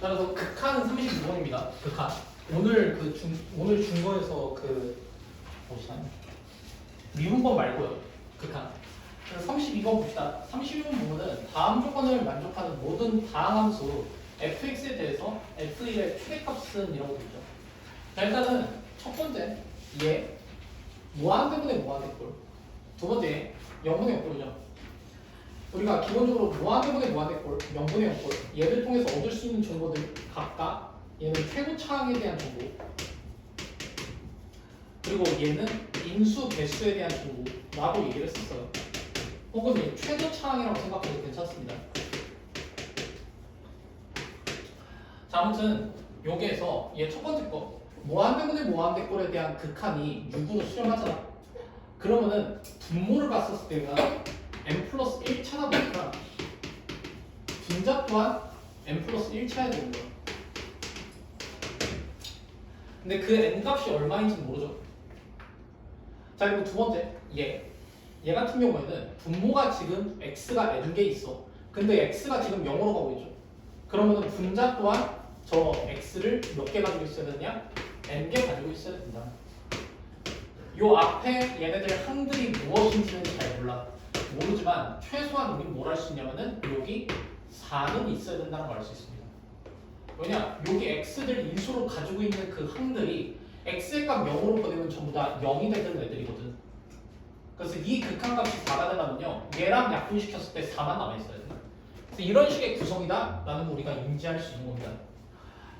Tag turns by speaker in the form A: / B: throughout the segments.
A: 따라서 극한은 32번입니다. 극한. 오늘 오늘 준 거에서 뭐시나요? 미분법 말고요. 극한. 그래서 32번 봅시다. 32번 부분은 다음 조건을 만족하는 모든 다항함수 fx에 대해서 f1의 최대값은 이라고 되죠. 자, 일단은 첫 번째 얘 무한대분의 무한대꼴. 두 번째 0분의 0꼴이죠. 우리가 기본적으로 무한대분의 무한대꼴, 0분의 0꼴 얘를 통해서 얻을 수 있는 정보들 각각 얘는 최고차항에 대한 정보 그리고 얘는 인수 개수에 대한 정보라고 얘기를 했었어요. 혹은 얘 최저차항이라고 생각해도 괜찮습니다. 자, 아무튼 여기에서 얘 첫 번째 거 무한대분의 무한대꼴에 대한 극한이 6으로 수렴하잖아. 그러면은 분모를 봤었을 때가 n 플러스 1차다 보니까 분자 또한 n 플러스 1차야 되는 거야. 근데 그 n 값이 얼마인지 모르죠. 자, 그리고 두 번째 얘 같은 경우에는 분모가 지금 x가 n개 있어. 근데 x가 지금 0으로 가고 있죠. 그러면은 분자 또한 저 x를 몇 개 가지고 있어야 되냐? n개 가지고 있어야 된다. 요 앞에 얘네들 항들이 무엇인지는 잘 몰라. 모르지만 최소한 우리 뭘 할 수 있냐면은 여기 4는 있어야 된다는 걸 알 수 있습니다. 왜냐? 여기 x들 인수로 가지고 있는 그 항들이 x의 값 0으로 보내면 전부 다 0이 되는 애들이거든. 그래서 이 극한값이 4가 되려면요 얘랑 약분시켰을 때 4만 남아있어야 돼. 그래서 이런 식의 구성이다 라는 거 우리가 인지할 수 있는 겁니다.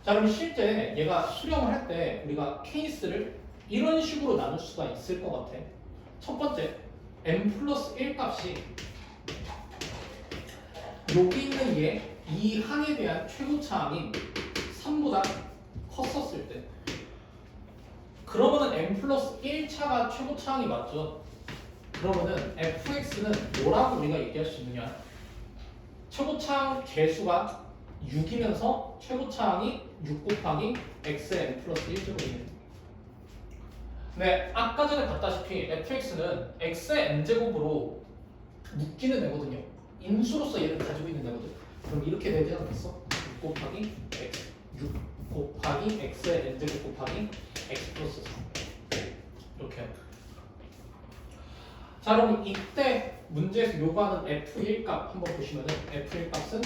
A: 자, 그럼 실제 얘가 수렴을 할 때 우리가 케이스를 이런 식으로 나눌 수가 있을 것 같아. 첫 번째 n 플러스 1 값이 여기 있는 얘 이 항에 대한 최고차항인 3보다 컸었을 때 그러면은 n 플러스 1차가 최고차항이 맞죠? 그러면은 fx는 뭐라고 우리가 얘기할 수 있느냐? 최고차항 개수가 6이면서 최고차항이 6 곱하기 x의 n 플러스 1제곱이네. 네, 아까 전에 봤다시피 fx는 x의 n제곱으로 묶이는 애거든요. 인수로서 얘를 가지고 있는 애거든. 그럼 이렇게 되지 않겠어? 6 곱하기 x 6 곱하기 x의 n제곱 곱하기 x 플러스 3 이렇게. 자, 그럼 이때 문제에서 요구하는 f1 값 한번 보시면은 f1 값은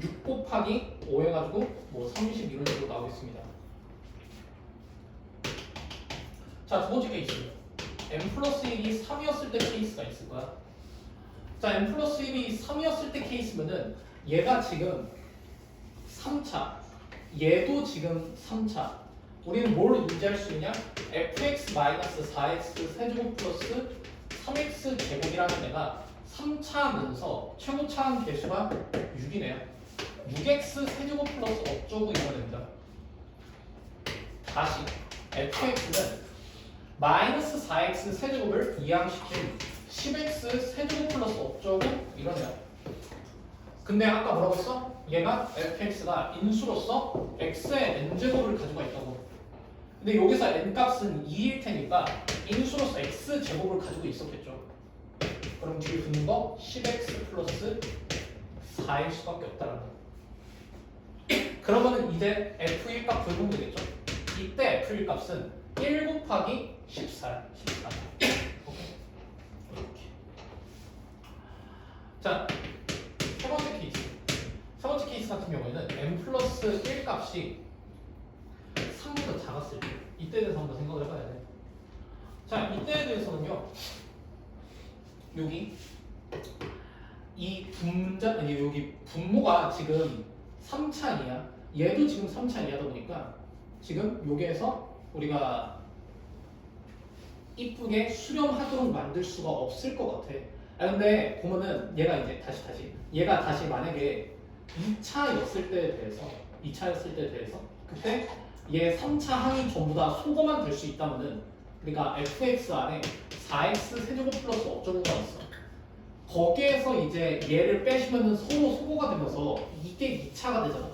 A: 6 곱하기 5 해가지고 뭐 30 이런 식으로 나오겠습니다. 자, 두 번째 케이스 n 플러스 1이 3이었을 때 케이스가 있을 거야. 자, n 플러스 1이 3이었을 때 케이스면은 얘가 지금 3차 얘도 지금 3차 우리는 뭘 인지할 수 있냐? fx-4x 세제곱 플러스 3x 제곱이라는 애가 3차면서 최고차항 개수가 6이네요. 6x 세제곱 플러스 어쩌고 이러면 됩니다. 다시 fx는 마이너스 4x 세제곱을 이항시킨 10x 세제곱 플러스 어쩌고 이러네요. 근데 아까 뭐라고 했어? 얘가 fx가 인수로서 x의 n제곱을 가지고 있다고. 근데 여기서 n값은 2일 테니까 인수로서 x제곱을 가지고 있었겠죠. 그럼 뒤에 붙는 거 10x 플러스 4일 수밖에 없다는 거. 그러면은 이제 f1 값 불분되겠죠? 이때 f1 값은 1 곱하기 14. 오케이. 이렇게. 자, 세 번째 케이스. 세 번째 케이스 같은 경우에는 n 플러스 1 값이 3보다 작았을 때 이때에 대해서 한번 생각을 해봐야 돼. 자, 이때에 대해서는요 여기 이 여기 분모가 지금 3차이야. 얘도 지금 3차이하다 보니까 지금 여기에서 우리가 이쁘게 수렴하도록 만들 수가 없을 것 같아. 근데 보면은 얘가 이제 얘가 다시 만약에 2차였을 때에 대해서 그때 얘 3차 항이 전부 다 소거만 될 수 있다면은 그러니까 fx 안에 4x 세제곱 플러스 어쩌고가 있어. 거기에서 이제 얘를 빼시면은 서로 소거가 되면서 이게 2차가 되잖아.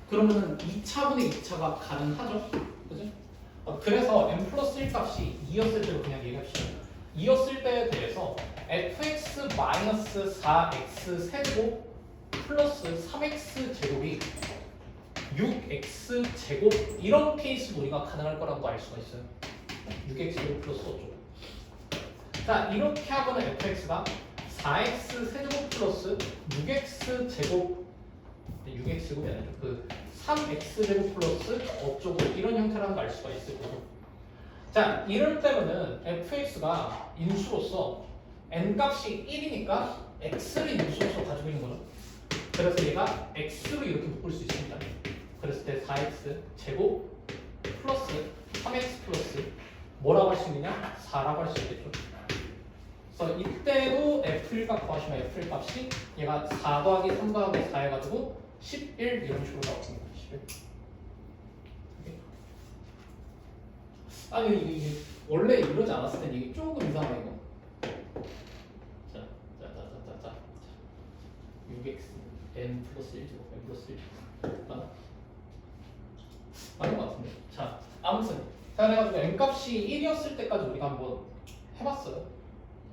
A: 그러면은 2차분의 2차가 가능하죠. 그죠? 그래서 n 플러스 1 값이 2였을 때로 그냥 얘기합시다. 2였을 때에 대해서 fx-4x 세제곱 플러스 3x 제곱이 6x 제곱 이런 케이스도 우리가 가능할 거라고 알 수가 있어요. 6x 제곱 플러스 어쩌고. 자, 이렇게 하고는 fx가 4x 세제곱 플러스 6x 제곱 6x 제곱이 아니죠. 그 3x 제곱 플러스 어쩌고 이런 형태라는 걸 알 수가 있을 거고. 자, 이럴 때는 fx가 인수로서 n 값이 1이니까 x를 인수로서 가지고 있는 거죠. 그래서 얘가 x로 이렇게 묶을 수 있습니다. 그랬을 때 4x 제곱 플러스 3x 플러스 뭐라고 할 수 있느냐? 4라고 할 수 있겠죠. 그래서 이때도 f1 값 구하시면 f1 값이 얘가 4 더하기 3 더하기 4 해가지고 11 이런 식으로 나왔습니다. 11. 아니 이게 원래 이러지 않았을 텐데 이게 조금 이상하네 이거. 자 6x n 플러스 1 제곱 n 플러스 1 제곱 맞는 것 같은데. 자 아무튼 자 그래가지고 n 값이 1이었을 때까지 우리가 한번 해봤어요.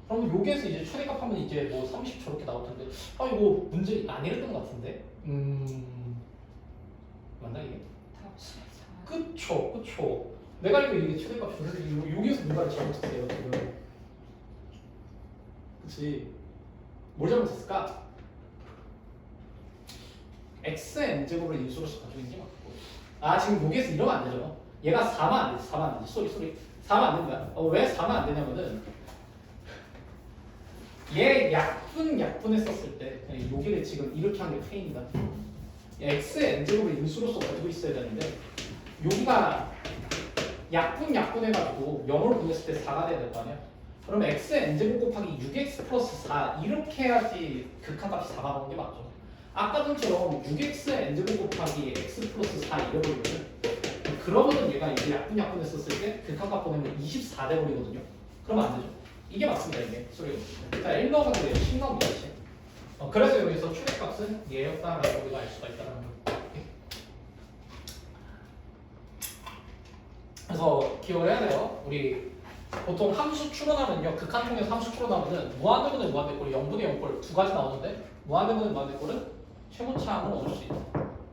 A: 그럼 여기에서 이제 최대값 하면 이제 뭐 30 저렇게 나올 텐데 아 이거 문제 안 이랬던 것 같은데. 맞나 이게? 그쵸. 내가 알기로 이게 최대값이 그래서 여기에서 뭔가를 잘못했어요 지금. 그치. 뭘 잘못했을까? xn 제곱을 인수로서 가지고 있는 게 맞고. 아 지금 여기에서 이러면 안 되죠. 얘가 4만 안 되지. 4만 안 되지. 쏘리. 4만 안 된다. 왜 4만 안 되냐면은 얘 약분했었을 때 여기를 지금 이렇게 한 게 페인이다. xn 제곱을 인수로서 가지고 있어야 되는데 여기가 약분해가지고 0을 보냈을 때 4가 돼야 될 거 아니야? 그러면 xn 제곱 곱하기 6x 플러스 4 이렇게 해야지 극한값이 4가 나오는 게 맞죠. 아까 전처럼 6xn 제곱 곱하기 x 플러스 4 이래버리면 그러면은 얘가 이제 약분했었을 때 극한값 보내면 24 돼버리거든요. 그러면 안 되죠. 이게 맞습니다 이게 소리. 자 1 넣어가면 돼요. 10 넣으면 되지. 그래서 여기서 최대값은 얘였다라고 우리가 알 수가 있다는 거. 그래서 기억을 해야 돼요. 우리 보통 함수 추론하면요. 극한통에서 함수 추론하면은 무한대분의 무한대꼴, 0분의 0꼴 두 가지 나오는데 무한대분의 무한대꼴은 최고차항을 얻을 수 있다.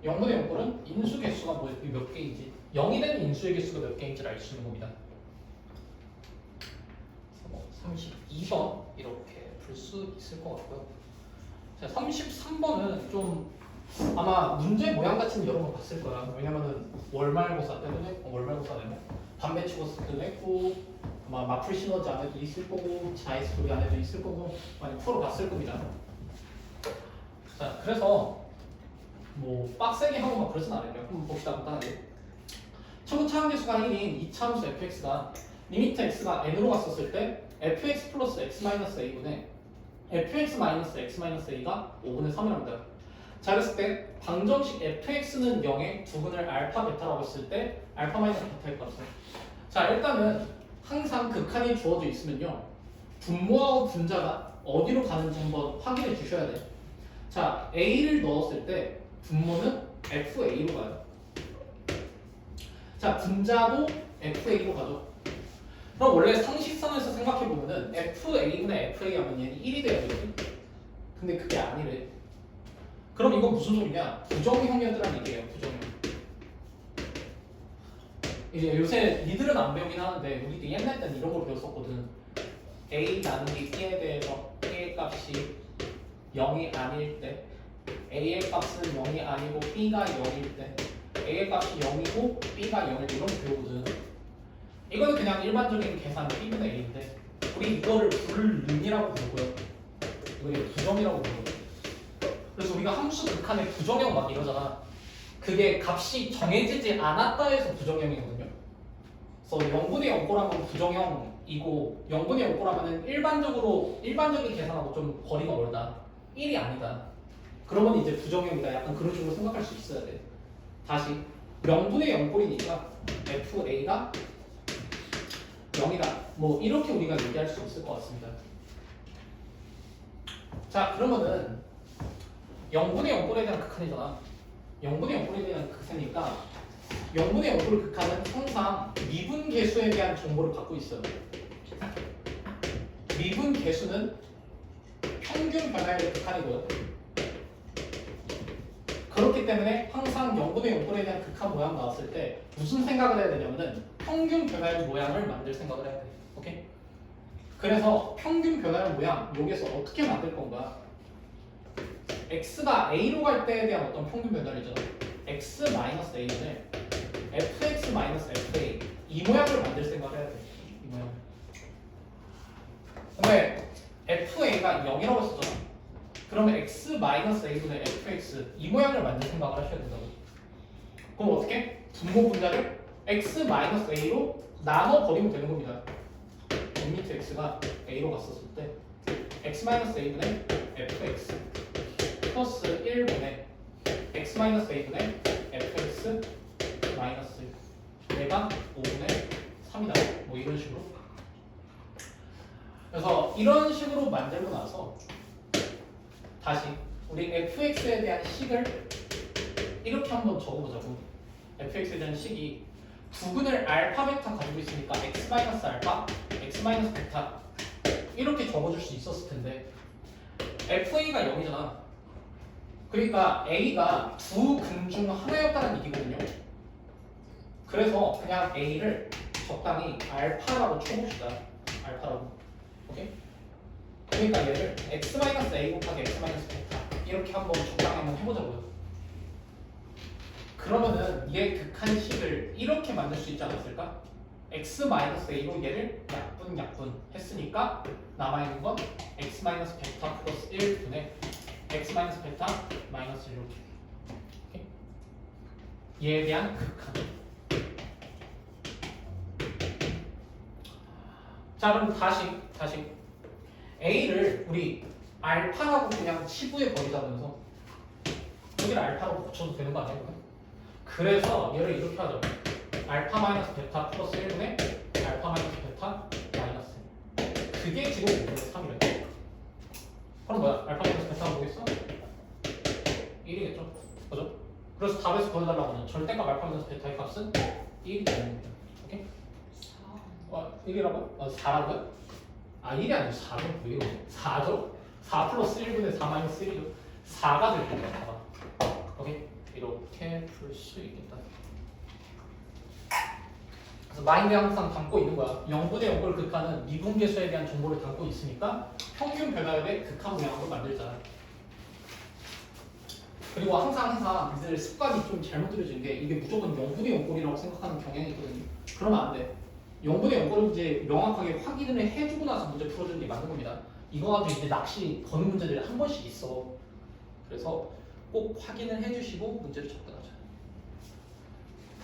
A: 0분의 0꼴은 인수 개수가 몇 개인지 0이 되는 인수의 개수가 몇 개인지를 알 수 있는 겁니다. 32번 이렇게 풀 수 있을 것 같고요. 자, 33번은 좀 아마 문제 모양 같은 여러 번 봤을 거야. 왜냐면은 월말고사 때문에 반배치고사 때문에 했고 아마 마플 시너지 안에도 있을 거고 자이스토리 안에도 있을 거고 많이 풀어봤을 겁니다. 자 그래서 뭐 빡세게 하고 막 그러진 않을게요. 한번 봅시다. 간단하게. 최고차항 계수가 1인 2차함수 fx가 리미트 x가 n으로 갔었을 때 fx 플러스 x 마이너스 a분의 fx 마이너스 x 마이너스 a가 5분의 3이랍니다. 자 그랬을 때 방정식 fx는 0에 두분을 알파 베타라고 했을 때 알파 마이너스 베타일 값은 자 일단은 항상 극한이 주어져 있으면요 분모하고 분자가 어디로 가는지 한번 확인해 주셔야 돼요. 자 a를 넣었을 때 분모는 fa로 가요. 자 분자도 fa로 가죠. 그럼 원래 상식선에서 생각해보면은 fa분의 fa 하면 얘는 1이 돼야 되거든. 근데 그게 아니래. 그럼 이건 무슨 소리냐? 부정형이었더란 얘기예요. 부정형. 이제 요새 니들은 안 배우긴 하는데 우리도 옛날 땐 이런 걸 배웠었거든. a 나누기 b에 대해서 a의 값이 0이 아닐 때 a의 값은 0이 아니고 b가 0일 때 a의 값이 0이고 b가 0일 때 이런 거 배우거든. 이거는 그냥 일반적인 계산 b분의 a인데 우리 이거를 불능이라고 부르고요. 이거 부정이라고 부르거든. 그래서 우리가 함수 극한에 부정형 막 이러잖아. 그게 값이 정해지지 않았다 해서 부정형이거든요. 그래서 0분의 0꼴하면 부정형이고 0분의 0꼴하면 일반적인 계산하고 좀 거리가 멀다. 1이 아니다. 그러면 이제 부정형이다. 약간 그런 식으로 생각할 수 있어야 돼. 다시 0분의 0꼴이니까 fa가 0이다. 뭐 이렇게 우리가 얘기할 수 있을 것 같습니다. 자 그러면은 0분의 0꼴에 대한 극한이잖아. 0분의 0꼴에 대한 극한이니까 0분의 0꼴 극한은 항상 미분 계수에 대한 정보를 갖고 있어요. 미분 계수는 평균 변화율의 극한이고요. 그렇기 때문에 항상 0분의 0꼴에 대한 극한 모양 나왔을 때 무슨 생각을 해야 되냐면은 평균 변화율 모양을 만들 생각을 해야 돼. 오케이? 그래서 평균 변화율 모양 여기서 어떻게 만들 건가? x가 a로 갈 때에 대한 어떤 평균 변화율이잖아. x-a분의 fx-fa 이 모양을 만들 생각을 해야 돼. 이 모양. 근데 fa가 0이라고 했었잖아. 그러면 x-a분의 fx 이 모양을 만들 생각을 하셔야 된다고. 그럼 어떻게? 분모 분자를 x-a로 나눠 버리면 되는 겁니다. 리미트 x가 a로 갔었을 때 x-a분의 fx 플러스 1분의 x-a분의 fx 마이너스 얘가 5분의 3이다. 뭐 이런 식으로. 그래서 이런 식으로 만들고 나서 다시 우리 fx에 대한 식을 이렇게 한번 적어보자고. fx에 대한 식이 부분을 알파 베타 가지고 있으니까 x 마이너스 알파, x 마이너스 베타 이렇게 적어줄 수 있었을 텐데 fa가 0이잖아. 그러니까 a가 두 근 중 하나였다는 얘기거든요. 그래서 그냥 a를 적당히 알파라고 쳐봅시다. 알파라고. 오케이? 그러니까 얘를 x 마이너스 a 곱하기 x 마이너스 베타 이렇게 한번 적당히 한번 해보자고요. 그러면은 얘 극한식을 이렇게 만들 수 있지 않았을까? x-a로 얘를 약분 했으니까 남아있는 건 x-베타 플러스 1분의 x-베타 마이너스 이렇게. 오케이? 얘에 대한 극한. 자 그럼 다시 a를 우리 알파라고 그냥 치부에 버리자면서 여기를 알파라고 붙여도 되는 거 아니에요? 그래서 얘를 이렇게 하죠. 알파 마이너스 베타 플러스 1분의 알파 마이너스 베타 마이너스. 그게 지금 5분의 3이래. 그럼 뭐야? 알파 마이너스 베타가 뭐겠어? 1이겠죠? 그죠? 그래서 답에서 보여달라고 하면 절대값 알파 마이너스 베타의 값은 1이 되는 겁니다. 오케이? 1이라고요? 4라고요? 1이 아니고 4죠? 왜 이러지? 4죠? 4 플러스 1분의 4 마이너스 1이죠? 4가 될 겁니다. 4가. 오케이? 이렇게 풀 수 있겠다. 그래서 마인드에 항상 담고 있는 거야. 0분의 0을 극한은 미분계수에 대한 정보를 담고 있으니까 평균 변화율의 극한 모양으로 만들자. 그리고 항상 이들 습관이 좀 잘못 들여진 게 이게 무조건 0분의 0꼴이라고 생각하는 경향이 있거든요. 그러면 안 돼. 0분의 0꼴을 이제 명확하게 확인을 해주고 나서 문제 풀어주는 게 맞는 겁니다. 이거 가지고 이제 낚시 거는 문제들이 한 번씩 있어. 그래서 꼭 확인을 해주시고 문제를 접근하자.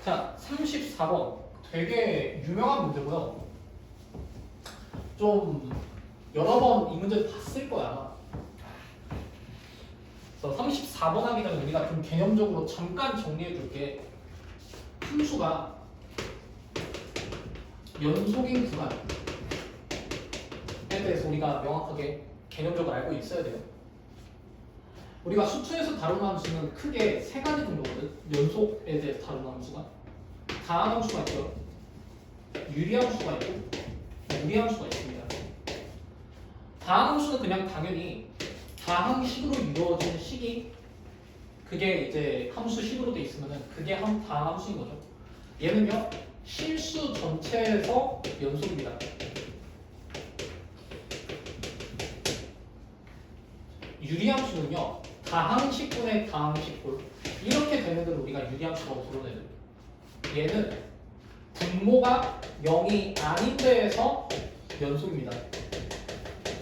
A: 자, 34번 되게 유명한 문제고요. 좀 여러 번 이 문제 봤을 거야. 그래서 34번 하기 전에 우리가 좀 개념적으로 잠깐 정리해 줄게. 함수가 연속인 구간에 대해서 우리가 명확하게 개념적으로 알고 있어야 돼요. 우리가 수투에서 다루는 함수는 크게 세 가지 정도거든. 연속에 대해서 다루는 함수가 다항함수가 있고요, 유리함수가 있고 무리함수가 있습니다. 다항함수는 그냥 당연히 다항식으로 이루어진 식이 그게 이제 함수식으로 돼 있으면은 그게 다항함수인 거죠. 얘는요 실수 전체에서 연속입니다. 유리함수는요 다항식분의 다항식꼴 이렇게 되는 걸 우리가 유리함수라고 부르는 얘는 분모가 0이 아닌 데에서 연속입니다.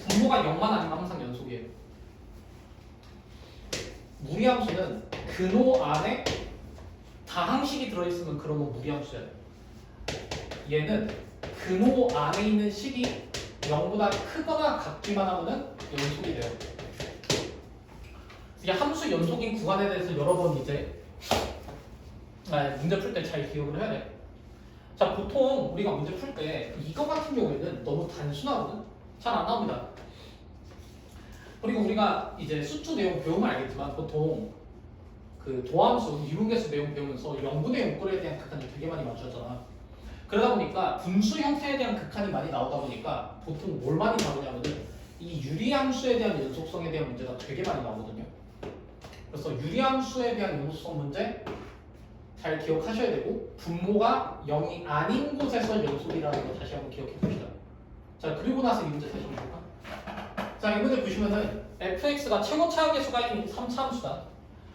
A: 분모가 0만 아니면 항상 연속이에요. 무리함수는 근호 안에 다항식이 들어있으면 그러면 무리함수야. 얘는 근호 안에 있는 식이 0보다 크거나 같기만 하면 연속이 돼요. 이게 함수 연속인 구간에 대해서 여러 번 이제 문제 풀 때 잘 기억을 해야 돼. 자, 보통 우리가 문제 풀 때 이거 같은 경우에는 너무 단순하거든? 잘 안 나옵니다. 그리고 우리가 이제 수투 내용 배우면 알겠지만 보통 그 도함수, 미분계수 내용 배우면서 0분의 0꼴에 대한 극한을 되게 많이 맞추었잖아. 그러다 보니까 분수 형태에 대한 극한이 많이 나오다 보니까 보통 뭘 많이 다루냐면은 이 유리함수에 대한 연속성에 대한 문제가 되게 많이 나오거든요. 그래서 유리함수에 대한 연속성 문제 잘 기억하셔야 되고 분모가 0이 아닌 곳에서 연속이라는 거 다시 한번 기억해 봅시다. 자 그리고 나서 이 문제 다시 한번 볼까? 자 이 문제 보시면은 fx가 최고 차함계수가 있는 3차 함수다.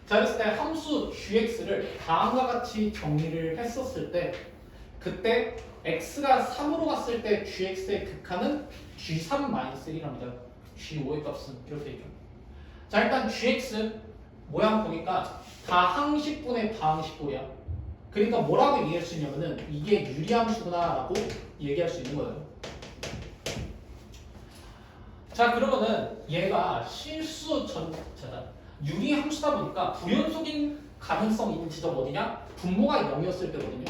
A: 자 그랬을 때 함수 gx를 다음과 같이 정리를 했었을 때 그때 x가 3으로 갔을 때 gx의 극한은 g3-1이랍니다. g5의 값은 이렇게 있죠. 자 일단 gx 모양 보니까 다항식분의 다항식분이야. 그러니까 뭐라고 얘기할 수 있냐면은 이게 유리함수구나 라고 얘기할 수 있는 거예요. 자 그러면은 얘가 실수 전체다. 유리함수다 보니까 불연속인 가능성이 있는 지점 어디냐? 분모가 0이었을 때거든요.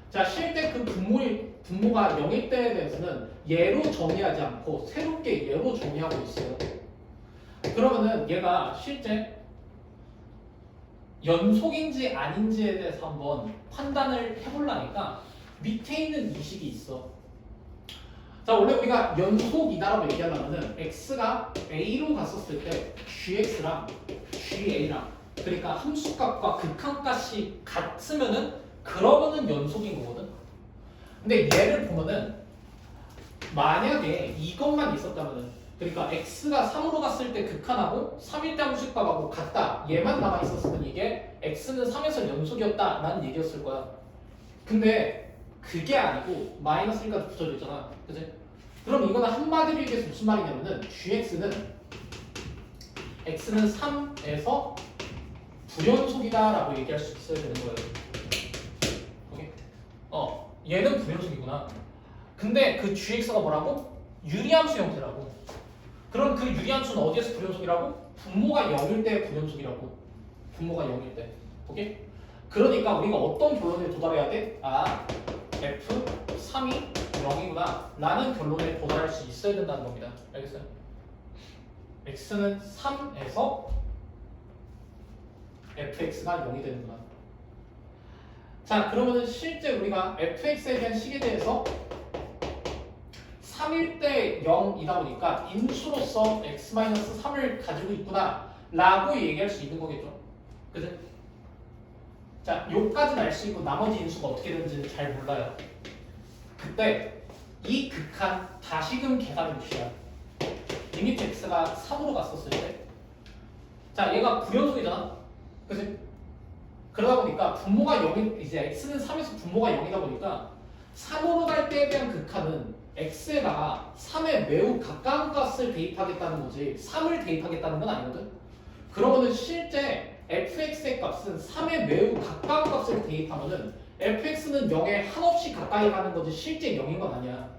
A: 자 실제 그 분모가 0일 때에 대해서는 얘로 정의하지 않고 새롭게 얘로 정의하고 있어요. 그러면은 얘가 실제 연속인지 아닌지에 대해서 한번 판단을 해보려니까 밑에 있는 이 식이 있어. 자 원래 우리가 연속이다라고 얘기하려면은 x가 a로 갔었을 때 gx랑 ga랑 그러니까 함수값과 극한값이 같으면은 그러면은 연속인 거거든. 근데 얘를 보면은 만약에 이것만 있었다면은 그러니까 x가 3으로 갔을 때 극한하고 3일 때 함수값하고 같다. 얘만 남아 있었으면 이게 x는 3에서 연속이었다 라는 얘기였을 거야. 근데 그게 아니고 마이너스 1까지 붙여져 있잖아. 그치? 그럼 이거는 한마디로 얘기해서 무슨 말이냐면은 gx는 x는 3에서 불연속이다 라고 얘기할 수 있어야 되는 거예요. 오케이? 얘는 불연속이구나. 근데 그 gx가 뭐라고? 유리함수 형태라고. 그럼 그 유리함수는 어디에서 불연속이라고? 분모가 0일 때 불연속이라고. 분모가 0일 때. 오케이? 그러니까 우리가 어떤 결론에 도달해야 돼? 아, f3이 0이구나 라는 결론에 도달할 수 있어야 된다는 겁니다. 알겠어요? x는 3에서 fx가 0이 되는구나. 자 그러면은 실제 우리가 fx에 대한 식에 대해서 3일 때 0이다 보니까 인수로서 x-3을 가지고 있구나 라고 얘기할 수 있는 거겠죠. 그치? 자 요까지는 알 수 있고 나머지 인수가 어떻게 되는지는 잘 몰라요. 그때 이 극한 다시금 계산해 봅시다. 리미트 x가 3으로 갔었을 때 자 얘가 불연속이잖아. 그치? 그러다 보니까 분모가 0이 이제 x는 3에서 분모가 0이다 보니까 3으로 갈 때에 대한 극한은 x에다가 3에 매우 가까운 값을 대입하겠다는 거지 3을 대입하겠다는 건 아니거든. 그러면은 실제 fx의 값은 3에 매우 가까운 값을 대입하면은 fx는 0에 한없이 가까이 가는 거지 실제 0인 건 아니야.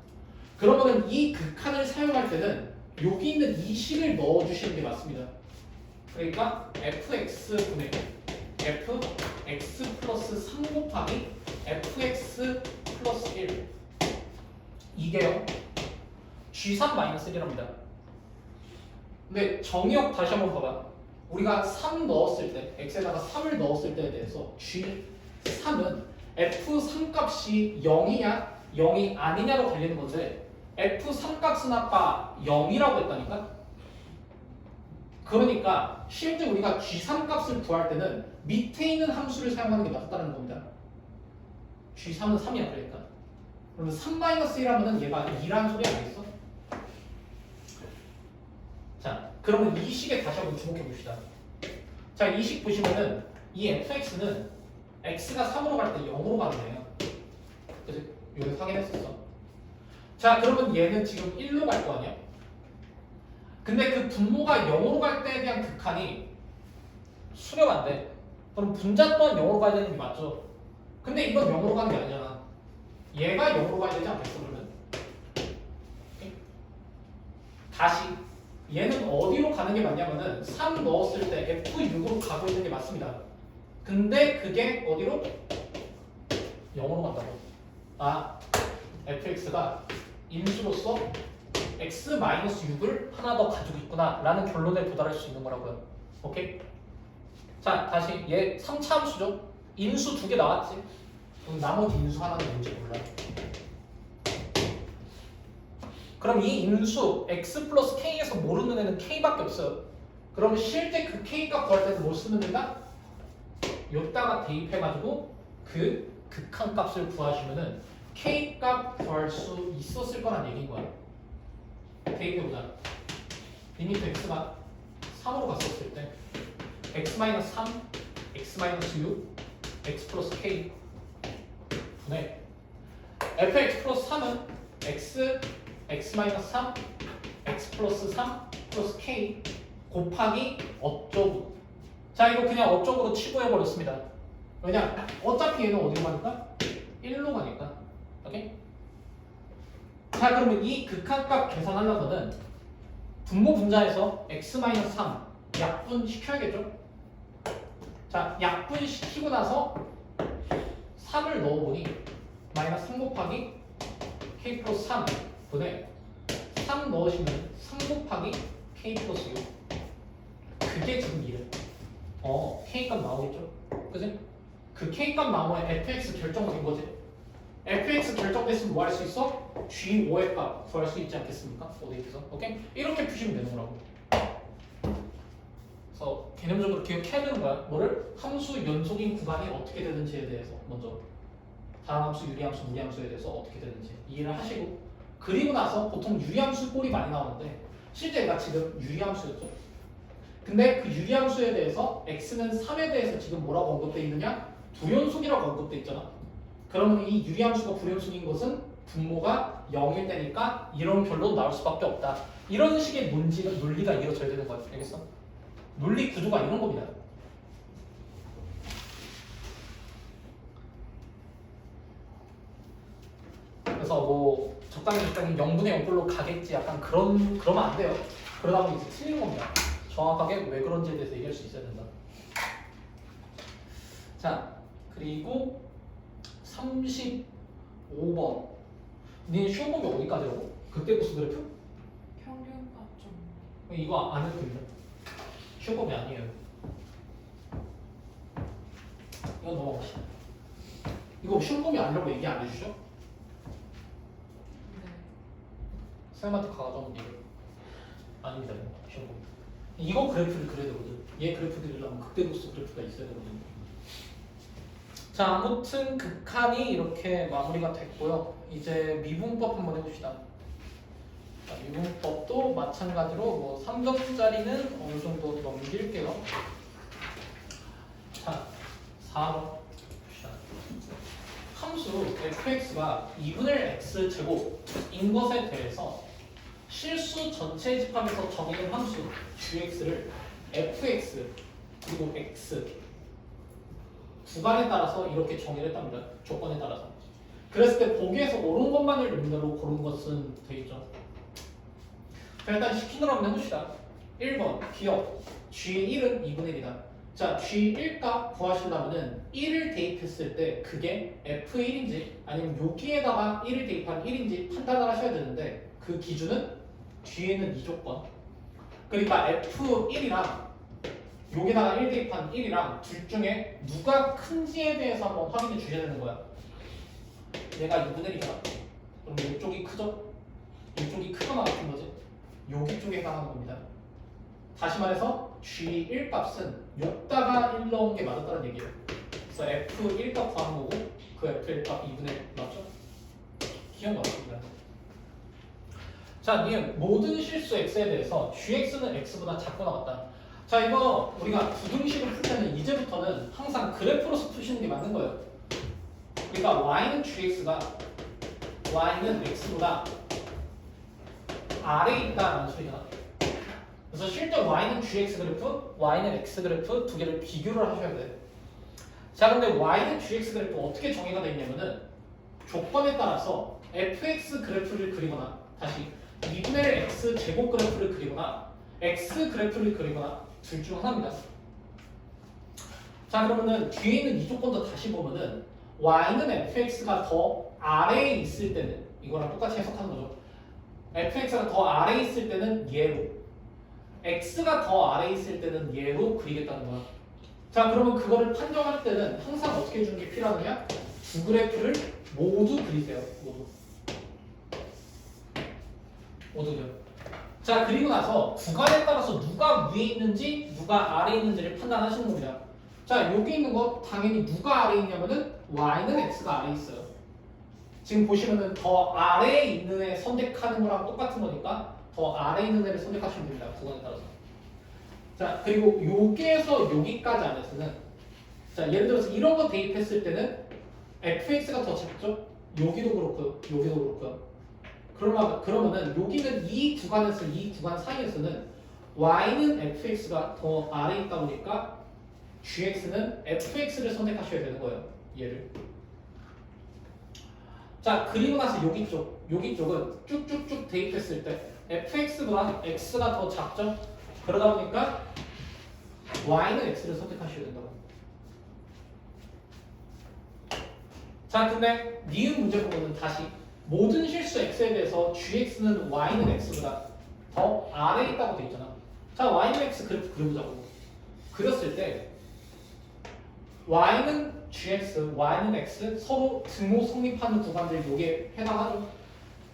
A: 그러면은 이 극한을 사용할 때는 여기 있는 이 식을 넣어주시는 게 맞습니다. 그러니까 fx분의 fx 플러스 3 곱하기 fx 플러스 1 이게요 g3-1이랍니다. 근데 정의역 다시 한번 봐봐. 우리가 3 넣었을 때 x에다가 3을 넣었을 때에 대해서 g3은 f3 값이 0이냐 0이 아니냐로 갈리는 거지 f3 값은 아까 0이라고 했다니까. 그러니까 실제 우리가 g3 값을 구할 때는 밑에 있는 함수를 사용하는 게 맞다는 겁니다. g3은 3이야 그러니까. 그러면 3-1하면은 얘가 2라는 소리 아니겠어? 자, 그러면 이 식에 다시 한번 주목해 봅시다. 자, 이 식 보시면은 이 fx는 x가 3으로 갈 때 0으로 가는 거예요. 그래서 여기 확인했었어. 자, 그러면 얘는 지금 1로 갈 거 아니야? 근데 그 분모가 0으로 갈 때에 대한 극한이 수렴 돼. 그럼 분자 또한 0으로 가야 되는 게 맞죠? 근데 이건 0으로 가는 게 아니잖아. 얘가 0으로 가야 되지 않겠어 그러면? 오케이? 다시 얘는 어디로 가는 게 맞냐면은 3 넣었을 때 F6으로 가고 있는 게 맞습니다. 근데 그게 어디로? 0으로 간다고. 아, fx가 인수로서 x-6을 하나 더 가지고 있구나 라는 결론에 도달할 수 있는 거라고요. 오케이? 자, 다시 얘 3차 함수죠? 인수 2개 나왔지? 그럼 나머지 인수 하나는 뭔지 몰라. 그럼 이 인수 x 플러스 k에서 모르는 애는 k밖에 없어요. 그럼 실제 그 K값 구할 때는 뭘 쓰면 된다? 여기다가 대입해가지고 그 극한값을 구하시면은 K값 구할 수 있었을 거란 얘기인 거야. 대입해보자. 리미트 x가 3으로 갔었을 때 x-3, x-6, x 플러스 k 분의 fx 플러스 3은 x, x-3, x 플러스 3 플러스 k 곱하기 어쩌고. 자, 이거 그냥 어쩌고로 치부해버렸습니다. 왜냐? 어차피 얘는 어디로 가니까? 1로 가니까. 오케이? 자, 그러면 이 극한값 계산하려면은 분모 분자에서 x-3 약분 시켜야겠죠? 자, 약분 시키고 나서 3을 넣어보니 마이너스 3 곱하기 k 플러스 3 분의 3 넣으시면 3 곱하기 k 플러스 6. 그게 지금 이래. K값 나오겠죠? 그지? 그 K값 나오면 fx 결정된 거지. fx 결정됐으면 뭐 할 수 있어? g5의 값 구할 수 있지 않겠습니까? 어디에서? 오케이? 이렇게 푸시면 되는 거라고. 그래서 개념적으로 기억해야 되는 거야. 뭐를? 함수 연속인 구간이 어떻게 되는지에 대해서 먼저 다함수, 유리함수, 무리함수에 대해서 어떻게 되는지 이해를 하시고, 그리고 나서 보통 유리함수 꼴이 많이 나오는데 실제 얘가 지금 유리함수였죠. 근데 그 유리함수에 대해서 x는 3에 대해서 지금 뭐라고 언급되어 있느냐? 불연속이라고 언급되어 있잖아. 그러면 이 유리함수가 불연속인 것은 분모가 0일 때니까 이런 결론 나올 수밖에 없다. 이런 식의 논리가 이루어져야 되는 거야. 알겠어? 논리 구조가 이런 겁니다. 그래서 뭐 적당히 0분의 0꼴로 가겠지 약간 그러면 안 돼요. 그러다 보면 이제 틀린 겁니다. 정확하게 왜 그런지에 대해서 얘기할 수 있어야 된다. 자, 그리고 35번. 네 시험 범위 어디까지라고? 그때 구수 그래프?
B: 평균값 좀.
A: 이거 안 해도 됩니다. 시험 범위 아니에요. 이거 넘어갑시다. 이거 시험 범위 아니라고 얘기 안 해주죠?
B: 네.
A: 쌤한테 가져온 얘기 아닙니다. 시험 범위. 이거 그래프를 그려야 되거든. 얘 그래프 그리려면 극대구수 그래프가 있어야 되거든. 자, 아무튼 극한이 이렇게 마무리가 됐고요. 이제 미분법 한번 해봅시다. 자, 미분법도 마찬가지로 뭐 3점짜리는 어느 정도 넘길게요. 자, 4번 봅시다. 함수 fx가 2분의 x 제곱인 것에 대해서 실수 전체 집합에서 정의된 함수 gx를 fx 그리고 x 구간에 따라서 이렇게 정의를 했답니다. 조건에 따라서. 그랬을 때 보기에서 옳은 것만을 놈대로 고른 것은 되겠죠. 자, 일단 시키는 한번 해봅시다. 1번 기억 G1은 2분의 1이다. 자, G1값 구하시려면은 1을 대입했을 때 그게 F1인지 아니면 여기에다가 1을 대입한 1인지 판단을 하셔야 되는데 그 기준은 뒤에 있는 이 조건. 그러니까 F1이랑 여기다가 1 대입한 1이랑 둘 중에 누가 큰지에 대해서 한번 확인해 주셔야 되는 거야. 얘가 2분의 1이잖아. 그럼 이쪽이 크죠? 이쪽이 크거나 같은 거지. 여기 쪽에 해당하는 겁니다. 다시 말해서 G1 값은 여기다가 1 넣은 게 맞았다는 얘기예요. 그래서 F1 값 구하는 거고 그 F1 값 2분의 1 맞죠? 기억 맞습니다. 자, 니은 모든 실수 x에 대해서 gx는 x보다 작거나 같다. 자, 이거 우리가 부등식을 풀 때는 이제부터는 항상 그래프로서 푸시는 게 맞는 거예요. 그러니까 y는 gx가 y는 x보다 아래에 있다라는 소리잖아. 그래서 실제 y는 gx 그래프, y는 x 그래프 두 개를 비교를 하셔야 돼. 자, 근데 y는 gx 그래프 어떻게 정의가 되어 있냐면은 조건에 따라서 fx 그래프를 그리거나 다시 2분의 1 x 제곱 그래프를 그리거나 x 그래프를 그리거나 둘 중 하나입니다. 자, 그러면은 뒤에 있는 이 조건도 다시 보면은 y는 fx가 더 아래에 있을 때는 이거랑 똑같이 해석하는 거죠. fx가 더 아래에 있을 때는 얘로, x가 더 아래에 있을 때는 얘로 그리겠다는 거야. 자, 그러면 그거를 판정할 때는 항상 어떻게 해주는 게 필요하느냐? 두 그래프를 모두 그리세요. 모두요. 자, 그리고 나서 구간에 따라서 누가 위에 있는지 누가 아래에 있는지를 판단하시는 겁니다. 자, 여기 있는 거 당연히 누가 아래에 있냐면은 y는 x가 아래에 있어요. 지금 보시면은 더 아래에 있는 애 선택하는 거랑 똑같은 거니까 더 아래에 있는 애를 선택하시면 됩니다. 구간에 따라서. 자, 그리고 여기에서 여기까지 안에서는 자, 예를 들어서 이런 거 대입했을 때는 fx가 더 작죠? 여기도 그렇고요. 여기도 그렇고요. 그러면은 여기는 이 구간에서 이 구간 사이에서는 y는 fx가 더 아래에 있다 보니까 gx는 fx를 선택하셔야 되는 거예요. 얘를. 자, 그리고 나서 여기 쪽은 쭉쭉쭉 대입했을 때 fx보다 x가 더 작죠? 그러다 보니까 y는 x를 선택하셔야 된다고. 자, 근데 니은 문제 보면은 다시 모든 실수 x에 대해서 gx는 y는 x보다 더 아래에 있다고 돼 있잖아. 자, y는 x 그래프 그려보자고. 그렸을 때 y는 gx, y는 x 서로 등호 성립하는 구간들 요게 해당하죠.